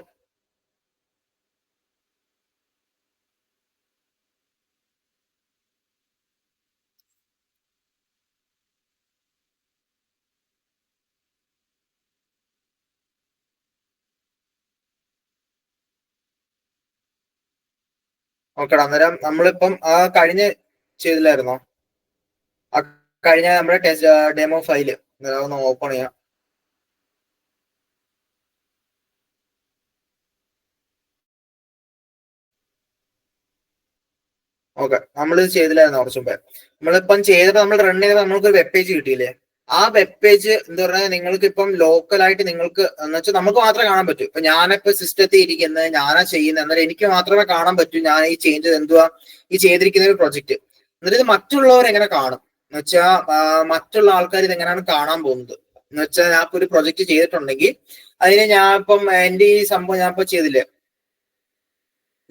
ഓക്കെടാ. അന്നേരം നമ്മളിപ്പം ചെയ്തില്ലായിരുന്നോ കഴിഞ്ഞ നമ്മുടെ ടെസ്റ്റ് ഡെമോ ഫയല് ഒന്ന് ഓപ്പൺ ചെയ്യാം. ഓക്കെ, നമ്മൾ ചെയ്തില്ലായിരുന്നു കുറച്ച് മുമ്പേ. നമ്മളിപ്പം ചെയ്തപ്പോൾ നമ്മൾ റൺ ചെയ്തപ്പോൾ നമ്മൾക്ക് ഒരു വെബ് പേജ് കിട്ടിയില്ലേ. ആ വെബ് പേജ് എന്താ പറയുക നിങ്ങൾക്ക് ഇപ്പം ലോക്കലായിട്ട് നിങ്ങൾക്ക് എന്ന് വെച്ചാൽ നമുക്ക് മാത്രമേ കാണാൻ പറ്റൂ. ഇപ്പൊ ഞാനിപ്പോ സിസ്റ്റത്തിൽ ഇരിക്കുന്നത് ഞാനാ ചെയ്യുന്നത്. അന്നേരം എനിക്ക് മാത്രമേ കാണാൻ പറ്റൂ ഞാൻ ഈ ചേഞ്ച് എന്തുവാ ഈ ചെയ്തിരിക്കുന്ന ഒരു പ്രൊജക്ട്. എന്നിട്ട് ഇത് മറ്റുള്ളവർ എങ്ങനെ കാണും എന്ന് വെച്ചാൽ മറ്റുള്ള ആൾക്കാർ ഇത് എങ്ങനെയാണ് കാണാൻ പോകുന്നത് എന്ന് വെച്ചാൽ ഞാൻ ഇപ്പൊ ഒരു പ്രൊജക്ട് ചെയ്തിട്ടുണ്ടെങ്കിൽ അതിന് ഞാൻ ഇപ്പം എന്റെ ഈ സംഭവം ഞാൻ ഇപ്പൊ ചെയ്തില്ലേ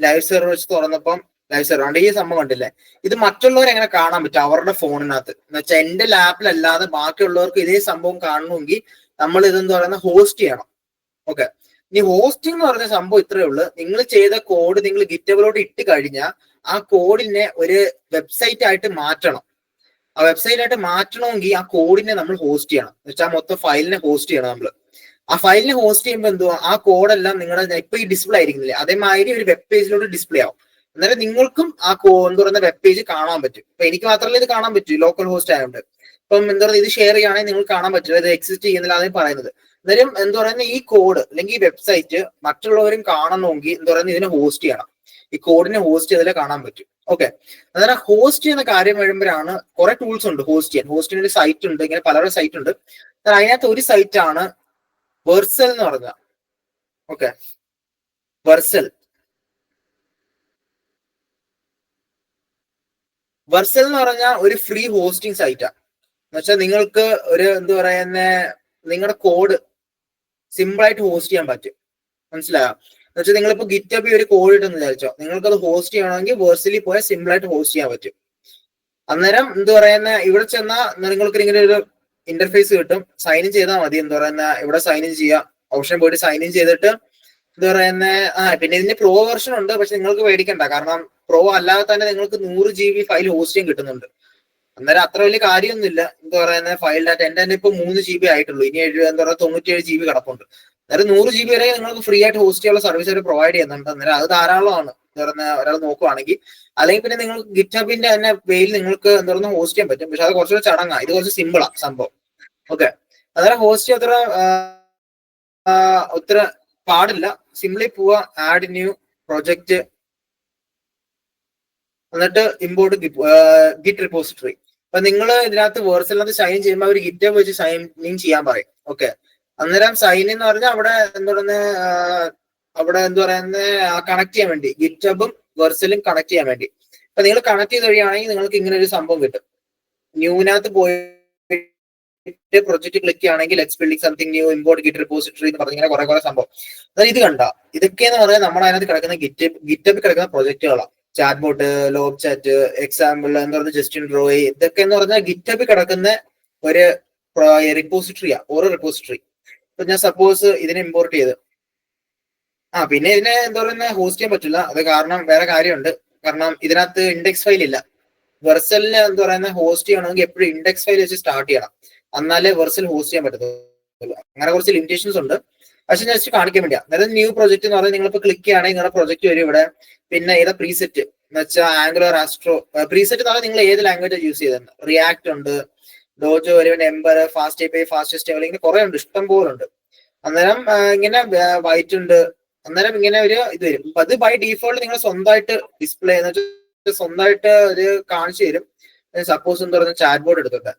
ലൈവ് സെർവർ വെച്ച് തുറന്നപ്പം ലൈവ് സെർവർ ഉണ്ട്. ഈ സംഭവം കണ്ടില്ലേ, ഇത് മറ്റുള്ളവർ എങ്ങനെ കാണാൻ പറ്റും അവരുടെ ഫോണിനകത്ത് എന്ന് വെച്ചാൽ എന്റെ ലാപ്പിലല്ലാതെ ബാക്കിയുള്ളവർക്ക് ഇതേ സംഭവം കാണണമെങ്കിൽ നമ്മൾ ഇതെന്ന് പറയുന്നത് ഹോസ്റ്റ് ചെയ്യണം. ഓക്കെ, ഇനി ഹോസ്റ്റിംഗ് എന്ന് പറഞ്ഞ സംഭവം ഇത്രയേ ഉള്ളൂ. നിങ്ങൾ ചെയ്ത കോഡ് നിങ്ങൾ ഗിറ്റബിലോട്ട് ഇട്ട് കഴിഞ്ഞാൽ ആ കോഡിനെ ഒരു വെബ്സൈറ്റ് ആയിട്ട് മാറ്റണം. ആ വെബ്സൈറ്റ് ആയിട്ട് മാറ്റണമെങ്കിൽ ആ കോഡിനെ നമ്മൾ ഹോസ്റ്റ് ചെയ്യണം. എന്ന് വെച്ചാൽ മൊത്തം ഫയലിനെ ഹോസ്റ്റ് ചെയ്യണം നമ്മൾ. ആ ഫയലിനെ ഹോസ്റ്റ് ചെയ്യുമ്പോൾ എന്തുവാ ആ കോഡെല്ലാം നിങ്ങളുടെ ഇപ്പൊ ഈ ഡിസ്പ്ലേ ആയിരിക്കുന്നില്ലേ അതേമാതിരി ഒരു വെബ് പേജിലോട്ട് ഡിസ്പ്ലേ ആവും. അന്നേരം നിങ്ങൾക്കും ആ എന്താ പറയുന്ന വെബ് പേജ് കാണാൻ പറ്റും. ഇപ്പൊ എനിക്ക് മാത്രമല്ല ഇത് കാണാൻ പറ്റും ലോക്കൽ ഹോസ്റ്റ് ആയതുകൊണ്ട്. ഇപ്പം എന്താ പറയുക ഇത് ഷെയർ ചെയ്യുകയാണെങ്കിൽ നിങ്ങൾക്ക് കാണാൻ പറ്റില്ല, ഇത് എക്സിസ്റ്റ് ചെയ്യുന്നില്ല അതാണ് പറയുന്നത്. അന്നേരം എന്താ പറയുന്ന ഈ കോഡ് അല്ലെങ്കിൽ ഈ വെബ്സൈറ്റ് മറ്റുള്ളവരും കാണണമെങ്കിൽ എന്താ പറയുന്നത് ഇതിനെ ഹോസ്റ്റ് ചെയ്യണം. ഈ കോഡിനെ ഹോസ്റ്റ് ചെയ്താലേ കാണാൻ പറ്റും. ഓക്കെ, അന്നേരം ഹോസ്റ്റ് ചെയ്യുന്ന കാര്യം വരുമ്പോഴാണ് കുറെ ടൂൾസ് ഉണ്ട് ഹോസ്റ്റ് ചെയ്യാൻ. ഹോസ്റ്റിന് ഒരു സൈറ്റ് ഉണ്ട്, ഇങ്ങനെ പല സൈറ്റ് ഉണ്ട്. അതിനകത്ത് ഒരു സൈറ്റ് ആണ് വെർസൽ എന്ന് പറഞ്ഞ. ഓക്കെ, വെർസൽ എന്ന് പറഞ്ഞാൽ ഒരു ഫ്രീ ഹോസ്റ്റിംഗ് സൈറ്റാണ്. എന്നുവെച്ചാൽ നിങ്ങൾക്ക് ഒരു എന്താ പറയുന്ന നിങ്ങളുടെ കോഡ് സിമ്പിൾ ആയിട്ട് ഹോസ്റ്റ് ചെയ്യാൻ പറ്റും. മനസ്സിലായോ? എന്നുവെച്ചാൽ നിങ്ങളിപ്പോ ഗിറ്റബിൽ ഒരു കോഡ് ഇട്ടെന്ന് വിചാരിച്ചോ, നിങ്ങൾക്കത് ഹോസ്റ്റ് ചെയ്യണമെങ്കിൽ വേഴ്സലിൽ പോയാൽ സിമ്പിൾ ആയിട്ട് ഹോസ്റ്റ് ചെയ്യാൻ പറ്റും. അന്നേരം എന്താ പറയുന്ന ഇവിടെ ചെന്നാൽ നിങ്ങൾക്ക് ഇങ്ങനെ ഒരു ഇന്റർഫേസ് കിട്ടും. സൈൻ ഇൻ ചെയ്താൽ മതി. എന്താ പറയുന്ന ഇവിടെ സൈൻ ഇൻ ചെയ്യാം, ഓപ്ഷൻ പോയിട്ട് സൈൻ ഇൻ ചെയ്തിട്ട് എന്താ പറയുന്ന പിന്നെ ഇതിന്റെ പ്രോ വെർഷൻ ഉണ്ട്. പക്ഷെ നിങ്ങൾക്ക് പേടിക്കണ്ട, കാരണം പ്രോ അല്ലാതെ തന്നെ നിങ്ങൾക്ക് 100 GB ഫയൽ ഹോസ്റ്റ് ചെയ്യാൻ കിട്ടുന്നുണ്ട്. അന്നേരം അത്ര വലിയ കാര്യമൊന്നുമില്ല. എന്താ പറയുന്ന ഫയൽ ഡാറ്റ എന്റെ തന്നെ ഇപ്പൊ 3 GB ആയിട്ടുള്ളൂ. ഇനി എന്താ പറയുക 97 GB കിടപ്പുണ്ട്. അന്നേരം 100 GB വരെ നിങ്ങൾക്ക് ഫ്രീ ആയിട്ട് ഹോസ്റ്റ് ചെയ്യാനുള്ള സർവീസ് അവർ പ്രൊവൈഡ് ചെയ്യുന്നുണ്ട്. അന്നേരം അത് ധാരാളമാണ് എന്താ പറയുന്ന ഒരാൾ നോക്കുവാണെങ്കിൽ. അല്ലെങ്കിൽ പിന്നെ നിങ്ങൾക്ക് ഗിറ്റ്ഹബിന്റെ തന്നെ പേയിൽ നിങ്ങൾക്ക് എന്താ പറയുക ഹോസ്റ്റ് ചെയ്യാൻ പറ്റും. പക്ഷെ അത് കുറച്ചുകൂടെ ചടങ്ങാണ്. ഇത് കുറച്ച് സിമ്പിളാ സംഭവം. ഓക്കെ, അന്നേരം ഹോസ്റ്റ് ഒത്തിരി പാടില്ല. സിംപ്ലി പോവാ, ആഡ് ന്യൂ പ്രൊജക്ട്, എന്നിട്ട് ഇമ്പോർട്ട് ഗിറ്റ് റിപ്പോസിറ്ററി. അപ്പൊ നിങ്ങൾ ഇതിനകത്ത് വേർസലിനകത്ത് സൈൻ ചെയ്യുമ്പോൾ അവർ ഗിറ്റബ് വെച്ച് സൈൻ ഇൻ ചെയ്യാൻ പറയും. ഓക്കെ, അന്നേരം സൈൻ എന്ന് പറഞ്ഞാൽ അവിടെ എന്താ പറയുന്നത് കണക്ട് ചെയ്യാൻ വേണ്ടി ഗിറ്റബും വെർസലും കണക്ട് ചെയ്യാൻ വേണ്ടി. അപ്പൊ നിങ്ങൾ കണക്ട് ചെയ്ത് കഴിയുകയാണെങ്കിൽ നിങ്ങൾക്ക് ഇങ്ങനെ ഒരു സംഭവം കിട്ടും. ന്യൂവിനകത്ത് പോയി പ്രൊജക്ട് ക്ലിക്ക് ചെയ്യുകയാണെങ്കിൽ let's building something new, import git repository എന്ന് പറഞ്ഞിങ്ങനെ കുറെ സംഭവം. അതായത് ഇത് കണ്ട, ഇതൊക്കെയെന്ന് പറഞ്ഞാൽ നമ്മുടെ അതിനകത്ത് കിടക്കുന്ന ഗിറ്റബിൽ കിടക്കുന്ന പ്രൊജക്ടുകളാണ്. Chat bot, lobe chat, example എന്ന് പറഞ്ഞ ജസ്റ്റിൻ ഡ്രോയി, ഇതൊക്കെ എന്ന് പറഞ്ഞാൽ ഗിറ്റബിൽ കിടക്കുന്ന ഒരു റിപ്പോസിറ്ററിയാ, ഓരോ റിപ്പോസിറ്ററി. ഇപ്പൊ ഞാൻ സപ്പോസ് ഇതിനെ ഇമ്പോർട്ട് ചെയ്ത് പിന്നെ ഇതിനെ എന്താ പറയുന്നത് ഹോസ്റ്റ് ചെയ്യാൻ പറ്റില്ല. അത് കാരണം വേറെ കാര്യമുണ്ട്. കാരണം ഇതിനകത്ത് ഇൻഡെക്സ് ഫയൽ ഇല്ല. വെർസലിന് എന്താ പറയുന്നത് ഹോസ്റ്റ് ചെയ്യണമെങ്കിൽ എപ്പോഴും ഇൻഡെക്സ് ഫയൽ വെച്ച് സ്റ്റാർട്ട് ചെയ്യണം, എന്നാലേ വെർസൽ ഹോസ്റ്റ് ചെയ്യാൻ പറ്റത്തുള്ളൂ. അങ്ങനെ കുറച്ച് ലിമിറ്റേഷൻസ് ഉണ്ട്. പക്ഷെ ഞാൻ ജസ്റ്റ് കാണിക്കാൻ വേണ്ടിയാ. അതായത് ന്യൂ പ്രൊജക്ട് എന്ന് പറഞ്ഞാൽ നിങ്ങളിപ്പോ ക്ലിക്ക് ചെയ്യുകയാണെങ്കിൽ നിങ്ങളുടെ പ്രൊജക്ട് വരും ഇവിടെ. പിന്നെ ഏതാ പ്രീസെറ്റ് എന്ന് വെച്ചാൽ ആംഗുലർ, ആസ്ട്രോ. പ്രീസെറ്റ് എന്ന് പറഞ്ഞാൽ നിങ്ങൾ ഏത് ലാംഗ്വേജ് യൂസ് ചെയ്തത്. റിയാക്ട് ഉണ്ട്, ഡോജോ വരും, ember, fast API, fastest API, ഇങ്ങനെ കുറെ ഉണ്ട്, ഇഷ്ടം പോലെ ഉണ്ട്. അന്നേരം ഇങ്ങനെ വൈറ്റ് ഉണ്ട്. അന്നേരം ഇങ്ങനെ ഒരു ഇത് വരും. അപ്പൊ അത് ബൈ ഡീഫോൾട്ട് നിങ്ങൾ സ്വന്തമായിട്ട് ഡിസ്പ്ലേ എന്ന് വെച്ചാൽ സ്വന്തമായിട്ട് ഒരു കാണിച്ചു തരും. സപ്പോസ് എന്താ പറയുക ചാറ്റ് ബോർഡ് എടുത്തിട്ട്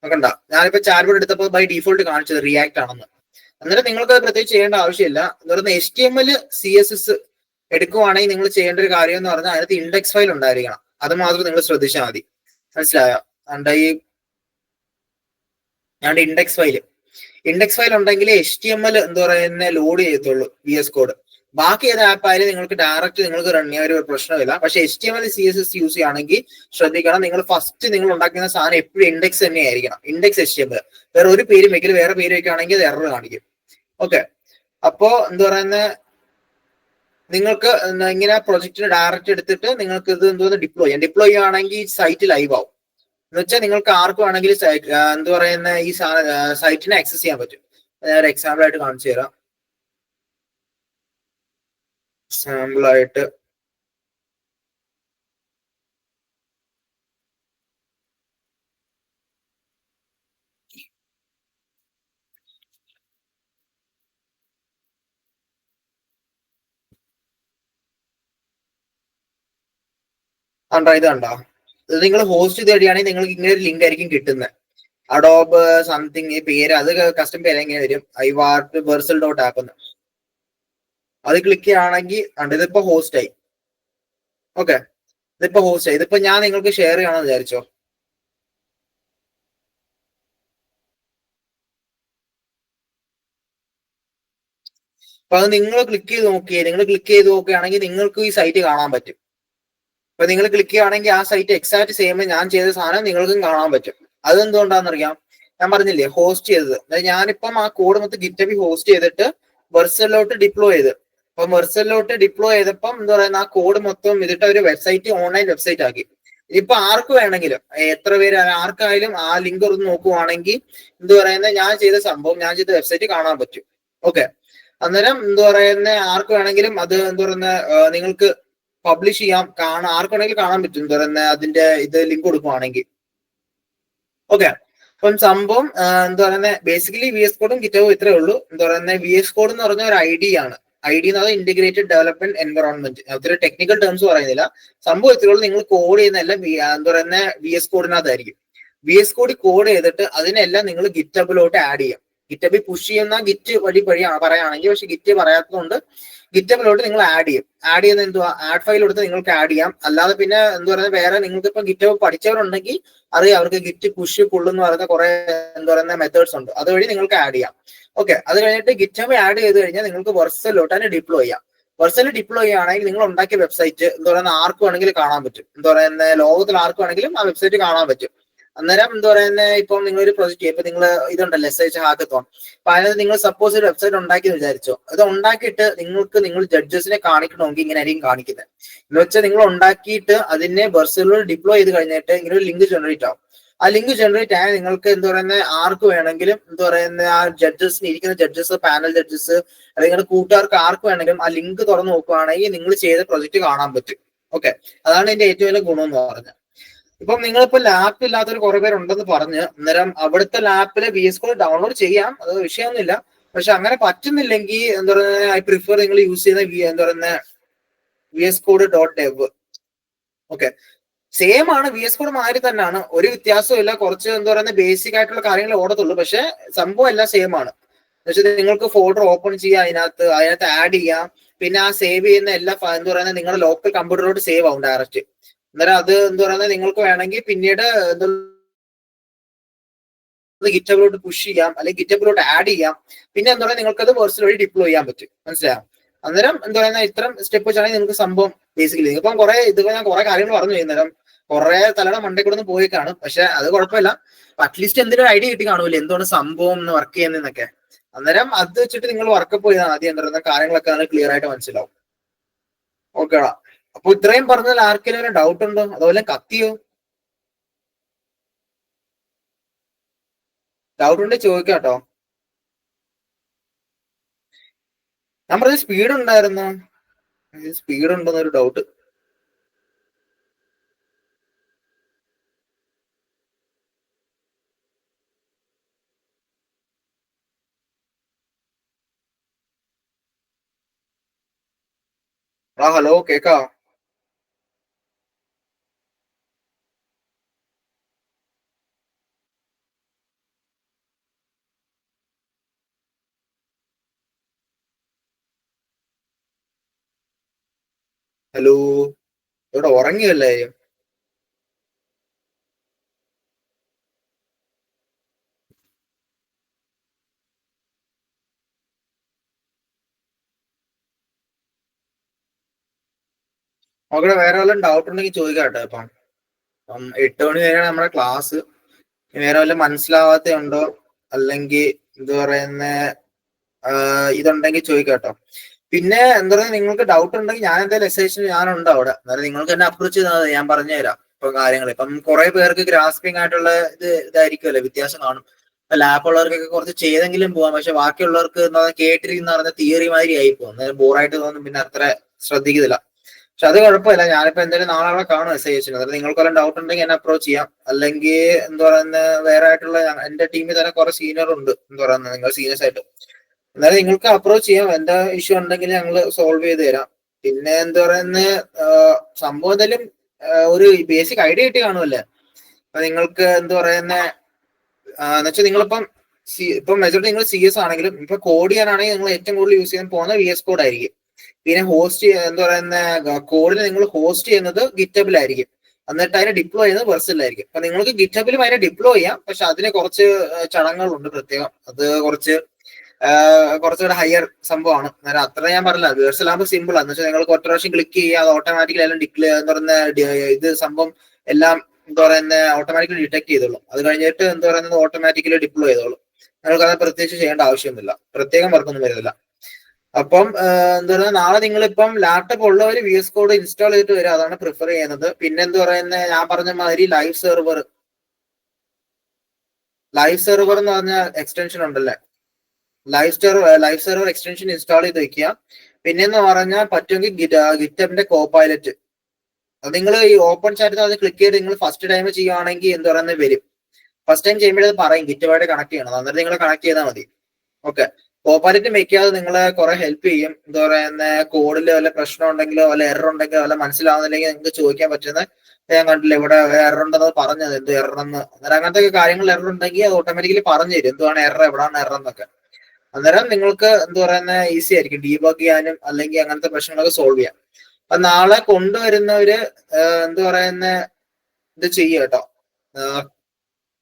നോക്കണ്ട, ഞാനിപ്പോ ചാറ്റ് ബോർഡ് എടുത്തപ്പോൾ ബൈ ഡീഫോൾട്ട് കാണിച്ചത് റിയാക്ട് ആണെന്ന്. അന്നേരം നിങ്ങൾക്ക് അത് പ്രത്യേകിച്ച് ചെയ്യേണ്ട ആവശ്യമില്ല. എന്ന് പറയുന്നത് HTML CSS എടുക്കുവാണെങ്കിൽ നിങ്ങൾ ചെയ്യേണ്ട ഒരു കാര്യം എന്ന് പറഞ്ഞാൽ അതിനകത്ത് ഇൻഡെക്സ് ഫയൽ ഉണ്ടായിരിക്കണം. അത് മാത്രം നിങ്ങൾ ശ്രദ്ധിച്ചാൽ മതി. മനസ്സിലായോ? ഇൻഡെക്സ് ഫയൽ ഉണ്ടെങ്കിൽ HTML എന്താ പറയുന്ന ലോഡ് ചെയ്യത്തുള്ളൂ VS കോഡ്. ബാക്കി ഏത് ആപ്പ് ആയാലും നിങ്ങൾക്ക് ഡയറക്റ്റ് നിങ്ങൾക്ക് റൺ ചെയ്യാൻ ഒരു പ്രശ്നമില്ല. പക്ഷെ HTML CSS യൂസ് ചെയ്യുകയാണെങ്കിൽ ശ്രദ്ധിക്കണം, നിങ്ങൾ ഫസ്റ്റ് നിങ്ങൾ ഉണ്ടാക്കുന്ന സാധനം എപ്പോഴും ഇൻഡെക്സ് തന്നെ ആയിരിക്കണം. Index HTML. വേറെ ഒരു പേരും വെക്കില്ല, വേറെ പേര് വെക്കുകയാണെങ്കിൽ അത് എറർ കാണിക്കും. ഓക്കെ, അപ്പോ എന്താ പറയുന്നത് നിങ്ങൾക്ക് ഇങ്ങനെ പ്രൊജക്റ്റിന് ഡയറക്റ്റ് എടുത്തിട്ട് നിങ്ങൾക്ക് ഇത് എന്തോ ഡിപ്ലോയ് ചെയ്യുകയാണെങ്കിൽ സൈറ്റ് ലൈവ് ആവും. എന്ന് വെച്ചാൽ നിങ്ങൾക്ക് ആർക്കും ആണെങ്കിൽ എന്താ പറയുന്ന ഈ സൈറ്റിനെ ആക്സസ് ചെയ്യാൻ പറ്റും. ഞാൻ എക്സാമ്പിൾ ആയിട്ട് കാണിച്ചു തരാം. സാമ്പിൾ ആയിട്ട് ഇത് കണ്ടോ? ഇത് നിങ്ങൾ ഹോസ്റ്റ് ചെയ്ത് കഴിയുകയാണെങ്കിൽ നിങ്ങൾക്ക് ഇങ്ങനെ ഒരു ലിങ്ക് ആയിരിക്കും കിട്ടുന്നത്. അഡോബ് സംതിങ് പേര്, അത് കസ്റ്റം പേര് എങ്ങനെ വരും, ഐവാർട്ട് വെർസൽ .app എന്ന്. അത് ക്ലിക്ക് ചെയ്യുകയാണെങ്കിൽ ഇതിപ്പോ ഹോസ്റ്റ് ആയി. ഓക്കെ, ഇതിപ്പോ ഹോസ്റ്റ് ആയി. ഇതിപ്പോ ഞാൻ നിങ്ങൾക്ക് ഷെയർ ചെയ്യണമെന്ന് വിചാരിച്ചോ. അപ്പൊ അത് നിങ്ങൾ ക്ലിക്ക് ചെയ്ത് നോക്കുകയാണെങ്കിൽ നിങ്ങൾക്ക് ഈ സൈറ്റ് കാണാൻ പറ്റും. അപ്പൊ നിങ്ങൾ ക്ലിക്ക് ചെയ്യുകയാണെങ്കിൽ ആ സൈറ്റ് എക്സാക്ട് സെയിം ഞാൻ ചെയ്ത സാധനം നിങ്ങൾക്കും കാണാൻ പറ്റും. അതെന്തുകൊണ്ടാണെന്നറിയാം? ഞാൻ പറഞ്ഞില്ലേ ഹോസ്റ്റ് ചെയ്തത്. അതായത് ഞാനിപ്പം ആ കോഡ് മൊത്തം ഗിറ്റബിൽ ഹോസ്റ്റ് ചെയ്തിട്ട് വെർസലിലോട്ട് ഡിപ്ലോയ് ചെയ്ത്. അപ്പം വെർസലിലോട്ട് ഡിപ്ലോയ് ചെയ്തപ്പം എന്താ പറയുക, ആ കോഡ് മൊത്തം ഇതിട്ട് ഒരു വെബ്സൈറ്റ്, ഓൺലൈൻ വെബ്സൈറ്റ് ആക്കി. ഇപ്പൊ ആർക്ക് വേണമെങ്കിലും, എത്ര പേര് ആർക്കായാലും ആ ലിങ്ക് ഒന്ന് നോക്കുവാണെങ്കിൽ എന്താ പറയുന്നത് ഞാൻ ചെയ്ത സംഭവം, ഞാൻ ചെയ്ത വെബ്സൈറ്റ് കാണാൻ പറ്റും. ഓക്കെ, അന്നേരം എന്താ പറയുന്നത് ആർക്ക് വേണമെങ്കിലും അത് എന്താ പറയുന്നത് നിങ്ങൾക്ക് പബ്ലിഷ് ചെയ്യാം, ആർക്ക് വേണമെങ്കിലും കാണാൻ പറ്റും. എന്താ പറയുന്നത് അതിന്റെ ഇത് ലിങ്ക് കൊടുക്കുവാണെങ്കിൽ. ഓക്കെ, അപ്പം സംഭവം എന്താ പറയുന്നത് ബേസിക്കലി VS കോഡും ഗിറ്റബും ഇത്രേ ഉള്ളൂ. എന്താ പറയുന്നത് VS കോഡ് എന്ന് പറഞ്ഞ ഒരു ID ആണ്. ID എന്ന് പറഞ്ഞാൽ ഇന്റഗ്രേറ്റഡ് ഡെവലപ്മെന്റ് എൻവറോൺമെന്റ്. ഒത്തിരി ടെക്നിക്കൽ ടേംസ് പറയുന്നില്ല. സംഭവം ഇത്രേ ഉള്ളൂ. നിങ്ങൾ കോഡ് ചെയ്യുന്നതെല്ലാം എന്താ പറയുന്നത് VS കോഡിനകത്തായിരിക്കും. VS കോഡ് ചെയ്തിട്ട് അതിനെല്ലാം നിങ്ങൾ ഗിറ്റബിലോട്ട് ആഡ് ചെയ്യാം. ഗിറ്റബിൽ പുഷ് ചെയ്യുന്ന ഗിറ്റ് വഴി പറയുകയാണെങ്കിൽ, പക്ഷെ ഗിറ്റ് പറയാത്തതുകൊണ്ട് ഗിറ്റബിലോട്ട് നിങ്ങൾ ആഡ് ചെയ്യും. ആഡ് ചെയ്യുന്ന എന്തുവാ, ആഡ് ഫയൽ എടുത്ത് നിങ്ങൾക്ക് ആഡ് ചെയ്യാം. അല്ലാതെ പിന്നെ എന്താ പറയുക, വേറെ നിങ്ങൾക്ക് ഇപ്പം ഗിറ്റബ് പഠിച്ചവരുണ്ടെങ്കിൽ അറിയാം, അവർക്ക് ഗിറ്റ് പുഷ് പുൾ എന്ന് പറയുന്ന കുറെ എന്താ പറയുന്ന മെത്തേഡ്സ് ഉണ്ട്, അതുവഴി നിങ്ങൾക്ക് ആഡ് ചെയ്യാം. ഓക്കെ, അത് കഴിഞ്ഞിട്ട് ഗിറ്റബ് ആഡ് ചെയ്ത് കഴിഞ്ഞാൽ നിങ്ങൾക്ക് വെർസലിലോട്ട് തന്നെ ഡിപ്ലോയ് ചെയ്യാം. വെർസലിൽ ഡിപ്ലോയ് ചെയ്യുകയാണെങ്കിൽ നിങ്ങൾ ഉണ്ടാക്കിയ വെബ്സൈറ്റ് എന്താ പറയുന്ന ആർക്ക് വേണമെങ്കിലും കാണാൻ പറ്റും. എന്താ പറയുന്ന ലോകത്തിൽ ആർക്ക് വേണമെങ്കിലും ആ വെബ്സൈറ്റ് കാണാൻ പറ്റും. അന്നേരം എന്താ പറയുന്നത്, ഇപ്പം നിങ്ങളൊരു പ്രൊജക്ട് ഇപ്പൊ നിങ്ങൾ ഇതുണ്ടല്ലോ SH ഹാക്കത്തോൺ, അപ്പൊ അതിനകത്ത് നിങ്ങൾ സപ്പോസ് ഒരു വെബ്സൈറ്റ് ഉണ്ടാക്കി വിചാരിച്ചോ. അത് ഉണ്ടാക്കിയിട്ട് നിങ്ങൾ ജഡ്ജസിനെ കാണിക്കണമെങ്കിൽ ഇങ്ങനെ ആയിരിക്കും കാണിക്കുന്നത്. എന്ന് വെച്ചാൽ നിങ്ങൾ ഉണ്ടാക്കിയിട്ട് അതിനെ വെർസലിൽ ഡിപ്ലോയ് ചെയ്ത് കഴിഞ്ഞിട്ട് ഇങ്ങനെ ഒരു ലിങ്ക് ജനറേറ്റ് ആവും. ആ ലിങ്ക് ജനറേറ്റ് ആയാൽ നിങ്ങൾക്ക് എന്താ പറയുന്നത് ആർക്ക് വേണമെങ്കിലും എന്താ പറയുന്നത് ആ ജഡ്ജസിന് ഇരിക്കുന്ന ജഡ്ജസ്, പാനൽ ജഡ്ജസ്, അല്ലെങ്കിൽ നിങ്ങളുടെ കൂട്ടുകാർക്ക് ആർക്ക് വേണമെങ്കിലും ആ ലിങ്ക് തുറന്ന് നോക്കുകയാണെങ്കിൽ നിങ്ങൾ ചെയ്ത പ്രൊജക്ട് കാണാൻ പറ്റും. ഓക്കെ, അതാണ് ഇതിന്റെ ഏറ്റവും വലിയ ഗുണം എന്ന് പറഞ്ഞത്. ഇപ്പം നിങ്ങളിപ്പോ ലാപ്പ് ഇല്ലാത്തൊരു കുറെ പേരുണ്ടെന്ന് പറഞ്ഞ്, അന്നേരം അവിടുത്തെ ലാപ്പില് VS Code ഡൗൺലോഡ് ചെയ്യാം, അത് വിഷയമൊന്നുമില്ല. പക്ഷെ അങ്ങനെ പറ്റുന്നില്ലെങ്കിൽ എന്താ പറയുക, ഐ പ്രിഫർ നിങ്ങൾ യൂസ് ചെയ്യുന്ന എന്താ പറയുന്ന VS Code.dev. ഓക്കെ, സെയിം ആണ്, VS Code മാതിരി തന്നെയാണ്, ഒരു വ്യത്യാസവും ഇല്ല. കുറച്ച് എന്താ പറയുക ബേസിക് ആയിട്ടുള്ള കാര്യങ്ങൾ ഓടത്തുള്ളൂ, പക്ഷെ സംഭവം എല്ലാം സെയിം ആണ്. എന്നുവെച്ചാൽ നിങ്ങൾക്ക് ഫോൾഡർ ഓപ്പൺ ചെയ്യാം, അതിനകത്ത് ആഡ് ചെയ്യാം. പിന്നെ ആ സേവ് ചെയ്യുന്ന എല്ലാ എന്താ പറയുന്നത് നിങ്ങളുടെ ലോക്കൽ കമ്പ്യൂട്ടറിലോട്ട് സേവ് ആവും ഡയറക്റ്റ്. അന്നേരം അത് എന്താ പറയുന്നത് നിങ്ങൾക്ക് വേണമെങ്കിൽ പിന്നീട് ഗിറ്റബിലോട്ട് പുഷ് ചെയ്യാം, അല്ലെങ്കിൽ ഗിറ്റബിലോട്ട് ആഡ് ചെയ്യാം. പിന്നെ എന്താ പറയുക നിങ്ങൾക്ക് അത് വെർച്വൽ വഴി ഡിപ്ലോയ് ചെയ്യാൻ പറ്റും. മനസ്സിലായോ? അന്നേരം എന്താ പറയുക ഇത്തരം സ്റ്റെപ്പ് വെച്ചാണെങ്കിൽ നിങ്ങൾക്ക് സംഭവം ബേസിക്കലി ഇപ്പം ഞാൻ കുറെ കാര്യങ്ങൾ പറഞ്ഞു ചെയ്യുന്നേരം കുറെ തലയുടെ മണ്ടയിൽ കൂടെ പോയിക്കാണ്. പക്ഷെ അത് കുഴപ്പമില്ല, അറ്റ്ലീസ്റ്റ് എന്തെങ്കിലും ഐഡിയ കിട്ടി കാണൂല്ലേ എന്താണ് സംഭവം എന്ന് വർക്ക് ചെയ്യുന്നതൊക്കെ. അന്നേരം അത് വെച്ചിട്ട് നിങ്ങൾ വർക്കപ്പ് ചെയ്താൽ ആദ്യം എന്താ പറയുന്ന കാര്യങ്ങളൊക്കെ നല്ല ക്ലിയർ ആയിട്ട് മനസ്സിലാവും. ഓക്കേടാ, അപ്പൊ ഇത്രയും പറഞ്ഞാൽ ആർക്കെങ്കിലും ഡൗട്ട് ഉണ്ടോ, അതുപോലെ കത്തിയോ? ഡൗട്ട് ഉണ്ടെങ്കിൽ ചോദിക്കാം കേട്ടോ. ഞാൻ പറഞ്ഞ സ്പീഡ് ഉണ്ടായിരുന്നു, സ്പീഡ് ഉണ്ടോന്നൊരു ഡൗട്ട്. ഹലോ, കേക്കാ? ഹലോ, ഇവിടെ ഉറങ്ങിയല്ലേ? നോക്കട്ടെ, വേറെ വല്ലതും ഡൗട്ട് ഉണ്ടെങ്കിൽ ചോദിക്കാം കേട്ടോ. ഇപ്പം 8 മണി വരെയാണ് നമ്മുടെ ക്ലാസ്. വേറെ വല്ല മനസ്സിലാവാത്ത ഉണ്ടോ, അല്ലെങ്കിൽ എന്താ പറയുന്ന ഇതുണ്ടെങ്കിൽ ചോദിക്കാം കേട്ടോ. പിന്നെ എന്താ പറയുക, നിങ്ങൾക്ക് ഡൗട്ട് ഉണ്ടെങ്കിൽ ഞാൻ എന്തായാലും SH ഞാനുണ്ട് അവിടെ. അന്നേരം നിങ്ങൾക്ക് എന്നെ അപ്രോച്ച് ചെയ്താൽ ഞാൻ പറഞ്ഞു തരാം ഇപ്പൊ കാര്യങ്ങൾ. ഇപ്പം കുറെ പേർക്ക് ഗ്രാസ്പിംഗ് ആയിട്ടുള്ള ഇതായിരിക്കുമല്ലോ, വ്യത്യാസം കാണും. ഇപ്പൊ ലാപ്പ് ഉള്ളവർക്കൊക്കെ കുറച്ച് ചെയ്തെങ്കിലും പോവാം, പക്ഷെ ബാക്കിയുള്ളവർക്ക് എന്താ കേട്ടിരിക്കുന്ന പറഞ്ഞ തിയറി മാതിരി ആയി പോകും, അന്നേരം ബോറായിട്ട് തോന്നും, പിന്നെ അത്ര ശ്രദ്ധിക്കുന്നില്ല. പക്ഷെ അത് കുഴപ്പമില്ല, ഞാനിപ്പോ എന്തായാലും നാളെ അവിടെ കാണും SH. അതായത് നിങ്ങൾക്ക് വല്ല ഡൗട്ട് ഉണ്ടെങ്കിൽ എന്നെ അപ്രോച്ച് ചെയ്യാം. അല്ലെങ്കിൽ എന്താ പറയുന്ന വേറെ ആയിട്ടുള്ള എന്റെ ടീമിൽ തന്നെ കുറെ സീനിയർ ഉണ്ട്, എന്താ പറയുന്നത് നിങ്ങൾ സീനിയേഴ്സ് ആയിട്ട്. എന്നാലും നിങ്ങൾക്ക് അപ്രോച്ച് ചെയ്യാം, എന്താ ഇഷ്യൂ ഉണ്ടെങ്കിൽ ഞങ്ങൾ സോൾവ് ചെയ്ത് തരാം. പിന്നെ എന്താ പറയുന്ന സംഭവം എന്തായാലും ഒരു ബേസിക് ഐഡിയ കിട്ടി കാണുമല്ലേ. അപ്പൊ നിങ്ങൾക്ക് എന്താ പറയുന്ന എന്നുവെച്ചാൽ നിങ്ങളിപ്പം ഇപ്പം മെജോറിറ്റി നിങ്ങൾ CS ആണെങ്കിലും ഇപ്പൊ കോഡ് ചെയ്യാനാണെങ്കിൽ നിങ്ങൾ ഏറ്റവും കൂടുതൽ യൂസ് ചെയ്യാൻ പോകുന്ന VS Code ആയിരിക്കും. പിന്നെ ഹോസ്റ്റ് എന്താ പറയുന്ന കോഡിന് നിങ്ങൾ ഹോസ്റ്റ് ചെയ്യുന്നത് ഗിറ്റബിലായിരിക്കും. എന്നിട്ട് അതിനെ ഡിപ്ലോയ് ചെയ്യുന്നത് വെർസലിലായിരിക്കും. അപ്പൊ നിങ്ങൾക്ക് ഗിറ്റബിലും അതിനെ ഡിപ്ലോയ് ചെയ്യാം, പക്ഷെ അതിന് കുറച്ച് ചടങ്ങുകളുണ്ട് പ്രത്യേകം. അത് കുറച്ചുകൂടെ ഹയർ സംഭവമാണ്. അന്നേരം അത്ര ഞാൻ പറഞ്ഞില്ല, വേഴ്സലാകുമ്പോൾ സിമ്പിൾ ആണ്. എന്ന് വെച്ചാൽ നിങ്ങൾക്ക് ഒറ്റ പ്രാവശ്യം ക്ലിക്ക് ചെയ്യുക, അത് ഓട്ടോമാറ്റിക്കലി എല്ലാം ഡിക്ലെയർ എന്ന് പറയുന്ന ഇത് സംഭവം എല്ലാം എന്താ പറയുന്ന ഓട്ടോമാറ്റിക്കലി ഡിറ്റക്ട് ചെയ്തോളൂ. അത് കഴിഞ്ഞിട്ട് എന്താ പറയുന്നത് ഓട്ടോമാറ്റിക്കലി ഡിപ്ലോയ് ചെയ്തോളൂ. നിങ്ങൾക്ക് അത് പ്രത്യേകിച്ച് ചെയ്യേണ്ട ആവശ്യമൊന്നുമില്ല, പ്രത്യേകം വർക്കൊന്നും വരുന്നില്ല. അപ്പം എന്താ പറയുക, നാളെ നിങ്ങളിപ്പം ലാപ്ടോപ്പ് ഉള്ളവർ VS Code ഇൻസ്റ്റാൾ ചെയ്തിട്ട് വരിക, അതാണ് പ്രിഫർ ചെയ്യുന്നത്. പിന്നെ എന്താ പറയുന്നത്, ഞാൻ പറഞ്ഞ മാതിരി ലൈവ് സെർവർ എന്ന് പറഞ്ഞ എക്സ്റ്റൻഷൻ ഉണ്ടല്ലേ, ലൈവ് സെർവർ എക്സ്റ്റൻഷൻ ഇൻസ്റ്റാൾ ചെയ്ത് വെക്കുക. പിന്നെന്ന് പറഞ്ഞാൽ പറ്റുമെങ്കിൽ ഗിറ്റബിന്റെ കോപൈലറ്റ്, അത് നിങ്ങൾ ഈ ഓപ്പൺ ചാറ്റ് അത് ക്ലിക്ക് ചെയ്ത് നിങ്ങൾ ഫസ്റ്റ് ടൈം ചെയ്യുകയാണെങ്കിൽ എന്താ പറയുന്നത് വരും. ഫസ്റ്റ് ടൈം ചെയ്യുമ്പോഴേ അത് പറയും ഗിറ്റബായിട്ട് കണക്ട് ചെയ്യണം, അന്നേരം നിങ്ങൾ കണക്ട് ചെയ്താൽ മതി. ഓക്കെ, കോപ്പൈലറ്റ് വെക്കാതെ നിങ്ങളെ കുറെ ഹെൽപ്പ് ചെയ്യും. എന്താ പറയുന്ന കോഡിൽ വല്ല പ്രശ്നം ഉണ്ടെങ്കിലോ വല്ല എറർ ഉണ്ടെങ്കിലോ വല്ല മനസ്സിലാവുന്നില്ലെങ്കിൽ നിങ്ങൾക്ക് ചോദിക്കാൻ പറ്റുന്ന, ഞാൻ കണ്ടില്ല ഇവിടെ എറർ ഉണ്ടെന്ന് പറഞ്ഞത്, എന്ത് എറർ എന്ന്. അന്നേരം അങ്ങനത്തെ കാര്യങ്ങൾ എറർ ഉണ്ടെങ്കിൽ അത് ഓട്ടോമാറ്റിക്കലി പറഞ്ഞു തരും എന്തുവാണ് എറർ, എവിടെയാണ് എറർ എന്നൊക്കെ. അന്നേരം നിങ്ങൾക്ക് എന്താ പറയുന്ന ഈസി ആയിരിക്കും ഡീബഗ് ചെയ്യാനും അല്ലെങ്കിൽ അങ്ങനത്തെ പ്രശ്നങ്ങളൊക്കെ സോൾവ് ചെയ്യാം. അപ്പൊ നാളെ കൊണ്ടുവരുന്നവര് എന്താ പറയുന്ന ഇത് ചെയ്യുക കേട്ടോ.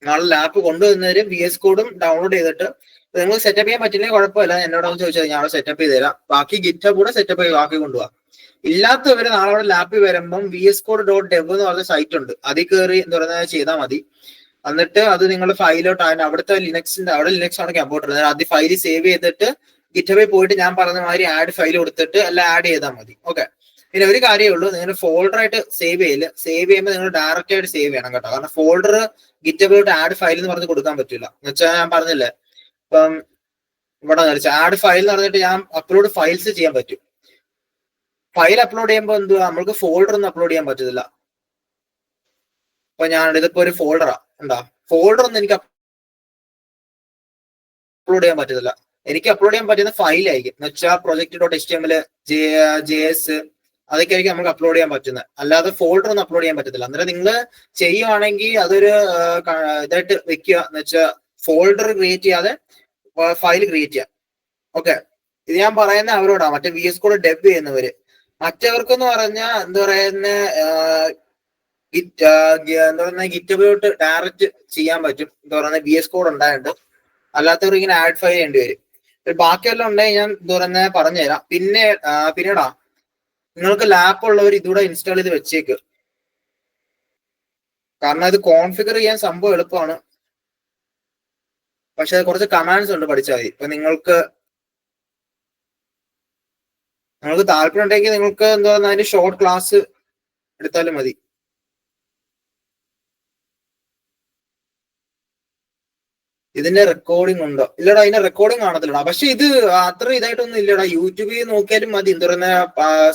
നാളെ ലാപ്പ് കൊണ്ടുവരുന്നവര് VS കോഡും ഡൗൺലോഡ് ചെയ്തിട്ട് നിങ്ങൾ സെറ്റപ്പ് ചെയ്യാൻ പറ്റില്ലെങ്കിൽ കുഴപ്പമില്ല, എന്നോടൊന്ന് ചോദിച്ചാൽ ഞാൻ അവിടെ സെറ്റപ്പ് ചെയ്ത് തരാം. ബാക്കി ഗിറ്റ് കൂടെ സെറ്റപ്പ് ചെയ്ത് ബാക്കി കൊണ്ടുപോകാം. ഇല്ലാത്തവര് നാളെ അവിടെ ലാപ്പിൽ വരുമ്പം VSCode.dev എന്ന് പറഞ്ഞ സൈറ്റ് ഉണ്ട്, അതിൽ കയറി എന്താ പറയുന്നത് ചെയ്താൽ മതി. എന്നിട്ട് അത് നിങ്ങൾ ഫയലോട്ട് അവിടുത്തെ ലിനക്സിന്റെ അവിടെ ലിനക്സ് ആണ് കമ്പ്യൂട്ടർ, ആദ്യം ഫയൽ സേവ് ചെയ്തിട്ട് ഗിറ്റബിൽ പോയിട്ട് ഞാൻ പറഞ്ഞ മാതിരി ആഡ് ഫയൽ കൊടുത്തിട്ട് എല്ലാം ആഡ് ചെയ്താൽ മതി. ഓക്കെ. പിന്നെ ഒരു കാര്യമേ ഉള്ളൂ, നിങ്ങൾ ഫോൾഡർ ആയിട്ട് സേവ് ചെയ്യുമ്പോൾ നിങ്ങൾ ഡയറക്റ്റ് ആയിട്ട് സേവ് ചെയ്യണം കേട്ടോ. കാരണം ഫോൾഡർ ഗിറ്റബിലോട്ട് ആഡ് ഫയൽ എന്ന് പറഞ്ഞ് കൊടുക്കാൻ പറ്റില്ല. എന്ന് വെച്ചാൽ ഞാൻ പറഞ്ഞില്ലേ ഇപ്പം ഇവിടെ ആഡ് ഫയൽ എന്ന് പറഞ്ഞിട്ട് ഞാൻ അപ്ലോഡ് ഫയൽസ് ചെയ്യാൻ പറ്റും. ഫയൽ അപ്ലോഡ് ചെയ്യുമ്പോൾ എന്തുവാ നമുക്ക് ഫോൾഡർ ഒന്നും അപ്ലോഡ് ചെയ്യാൻ പറ്റത്തില്ല. അപ്പൊ ഞാൻ ഇതിപ്പോ ഒരു ഫോൾഡറാ ഉണ്ടാ, ഫോൾഡർ ഒന്നും എനിക്ക് അപ്ലോഡ് ചെയ്യാൻ പറ്റത്തില്ല. എനിക്ക് അപ്ലോഡ് ചെയ്യാൻ പറ്റുന്ന ഫയലായിരിക്കും, എന്ന് വെച്ചാൽ project.html, JS അതൊക്കെ ആയിരിക്കും നമുക്ക് അപ്ലോഡ് ചെയ്യാൻ പറ്റുന്നത്. അല്ലാതെ ഫോൾഡർ ഒന്നും അപ്ലോഡ് ചെയ്യാൻ പറ്റത്തില്ല. അന്നേരം നിങ്ങൾ ചെയ്യുവാണെങ്കിൽ അതൊരു ഇതായിട്ട് വെക്കുക, എന്ന് വെച്ചാൽ ഫോൾഡർ ക്രിയേറ്റ് ചെയ്യാതെ ഫയൽ ക്രിയേറ്റ് ചെയ്യാം. ഓക്കെ. ഇത് ഞാൻ പറയുന്ന അവരോടാ, മറ്റേ VS Code ഡെവ് ചെയ്യുന്നവര്. മറ്റവർക്കെന്ന് പറഞ്ഞാൽ എന്താ പറയുന്ന എന്താ പറയുന്ന ഗിറ്റബിലോട്ട് ഡയറക്റ്റ് ചെയ്യാൻ പറ്റും, എന്താ പറയുന്ന VS Code ഉണ്ടായിട്ട്. അല്ലാത്തവർ ഇങ്ങനെ ആഡ് ഫയൽ ചെയ്യേണ്ടി വരും. ബാക്കിയെല്ലാം ഉണ്ടെങ്കിൽ ഞാൻ എന്താ പറയുന്ന പറഞ്ഞുതരാം. പിന്നീടാ നിങ്ങൾക്ക് ലാപ്പ് ഉള്ളവർ ഇതുകൂടെ ഇൻസ്റ്റാൾ ചെയ്ത് വെച്ചേക്ക്, കാരണം ഇത് കോൺഫിഗർ ചെയ്യാൻ സംഭവം എളുപ്പമാണ്. പക്ഷെ കുറച്ച് കമാൻഡ്സ് ഉണ്ട്, പഠിച്ചാൽ മതി. ഇപ്പൊ നിങ്ങൾക്ക് താല്പര്യം ഉണ്ടെങ്കിൽ നിങ്ങൾക്ക് എന്താ പറയുക അതിന്റെ ഷോർട്ട് ക്ലാസ് എടുത്താലും മതി. ഇതിന്റെ റെക്കോർഡിംഗ് ഉണ്ടോ? ഇല്ലടാ, ഇതിന്റെ റെക്കോർഡിംഗ് കാണത്തില്ലടാ. പക്ഷെ ഇത് അത്ര ഇതായിട്ടൊന്നും ഇല്ലടാ. യൂട്യൂബിൽ നോക്കിയാലും മതി. എന്താ പറയുന്ന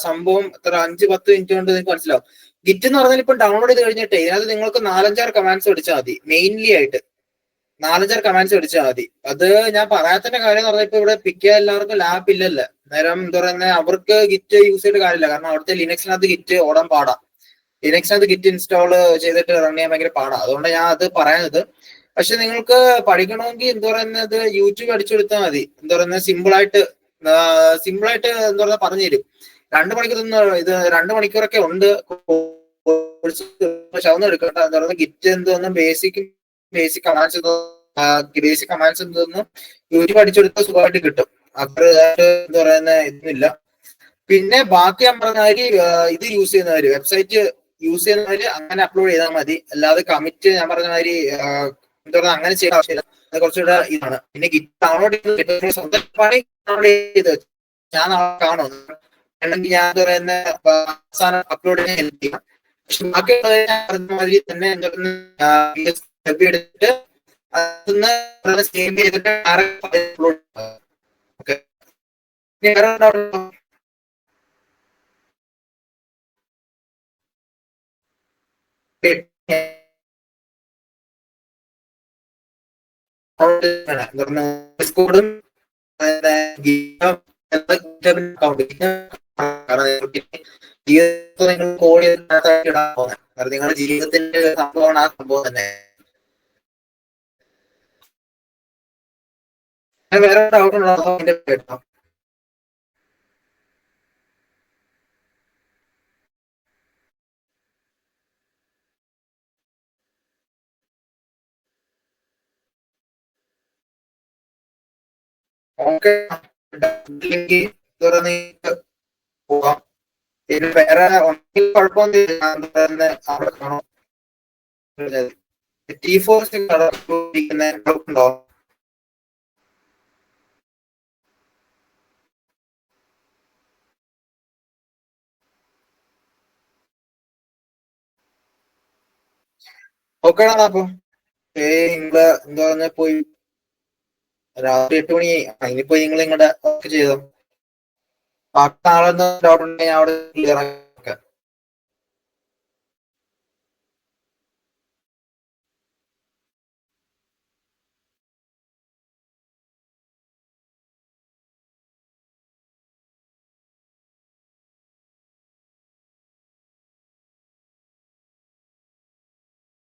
സംഭവം എത്ര 5-10 മിനിറ്റ് കൊണ്ട് നിങ്ങൾക്ക് മനസ്സിലാവും. ഗിറ്റ് എന്ന് പറഞ്ഞാൽ ഇപ്പൊ ഡൗൺലോഡ് ചെയ്ത് കഴിഞ്ഞിട്ട് ഇതിനകത്ത് നിങ്ങൾക്ക് 4-5 കമാൻഡ്സ് അടിച്ചാൽ മതി. മെയിൻലി ആയിട്ട് 4-5 കമാൻഡ്സ് അടിച്ചാൽ മതി. അത് ഞാൻ പറയാത്തതിന്റെ കാര്യം എന്ന് പറഞ്ഞാൽ ഇപ്പൊ ഇവിടെ പിക്ക് എല്ലാവർക്കും ലാപ്പ് ഇല്ലല്ലോ. നേരം എന്താ പറയുന്നത് അവർക്ക് ഗിറ്റ് യൂസ് ചെയ്തിട്ട് കാര്യമില്ല. കാരണം അവിടുത്തെ ലിനക്സിനകത്ത് ഗിറ്റ് ഓടാൻ പാടാ. ലിനക്സിനകത്ത് ഗിറ്റ് ഇൻസ്റ്റാൾ ചെയ്തിട്ട് റൺ ചെയ്യാൻ ഭയങ്കര പാടാ. അതുകൊണ്ട് ഞാൻ അത് പറയുന്നത്. പക്ഷെ നിങ്ങൾക്ക് പഠിക്കണമെങ്കിൽ എന്താ പറയുന്നത് യൂട്യൂബ് അടിച്ചെടുത്താൽ മതി. എന്താ പറയുന്നത് സിമ്പിളായിട്ട് എന്താ പറയുക പറഞ്ഞു തരും. 2 മണിക്കൂർ ഇത് 2 മണിക്കൂറൊക്കെ ഉണ്ട്. പക്ഷെ അതൊന്നും എടുക്കണ്ട. എന്താ പറയുക ഗിറ്റ് എന്തോന്നും ബേസിക് കമാൻഡ്സ് എന്തോന്നും യൂട്യൂബ് അടിച്ചെടുത്താൽ സുഖമായിട്ട് കിട്ടും. അത്ര ഇതായിട്ട് എന്താ പറയുന്ന ഇതൊന്നുമില്ല. പിന്നെ ബാക്കി ഞാൻ പറഞ്ഞ മാതിരി ഇത് യൂസ് ചെയ്യുന്നവര്, വെബ്സൈറ്റ് യൂസ് ചെയ്യുന്നവര് അങ്ങനെ അപ്ലോഡ് ചെയ്താൽ മതി. അല്ലാതെ കമ്മിറ്റ് ഞാൻ പറഞ്ഞ മാതിരി എന്താ പറയുക അങ്ങനെ ചെയ്യേണ്ട ആവശ്യമില്ല. അത് കുറച്ചുകൂടെ ഇതാണ്. പിന്നെ ഗിറ്റ് ഡൗൺലോഡ് ചെയ്ത് ഞാൻ കാണും, അല്ലെങ്കിൽ ഞാൻ എന്താ പറയുന്ന അവസാനം അപ്ലോഡ് ചെയ്യാൻ ഹെൽപ്പ് ചെയ്യാം. പക്ഷെ ബാക്കിയുള്ളത് ഞാൻ പറഞ്ഞ മാതിരി തന്നെ എടുത്തിട്ട് അതൊന്ന് സേവ് ചെയ്തിട്ട് അപ്ലോഡ് ചെയ്യാം. ഓക്കെ. കോഡും നിങ്ങൾ കോഡ് ഇടാൻ പോകുന്നത്, നിങ്ങളുടെ ജീവിതത്തിന്റെ സംഭവമാണ് ആ സംഭവം തന്നെ. വേറെ ഡൗട്ട് ഉണ്ടോ? കേട്ടോ. ഓക്കെ. പോവാം. പിന്നെ വേറെ കുഴപ്പമൊന്നും അവിടെ കാണോ? T4 ഉണ്ടോ? ഓക്കേടാ. അപ്പൊ നിങ്ങള് എന്താ പറഞ്ഞ പോയി രാത്രി 8 മണി ഇനിയിപ്പോ നിങ്ങൾ നിങ്ങളുടെ ഒക്കെ ചെയ്തോ. ബാക്കി നാളെ ഡൗട്ട് ഉണ്ടെങ്കിൽ ഞാൻ അവിടെ ക്ലിയർ ആക്കി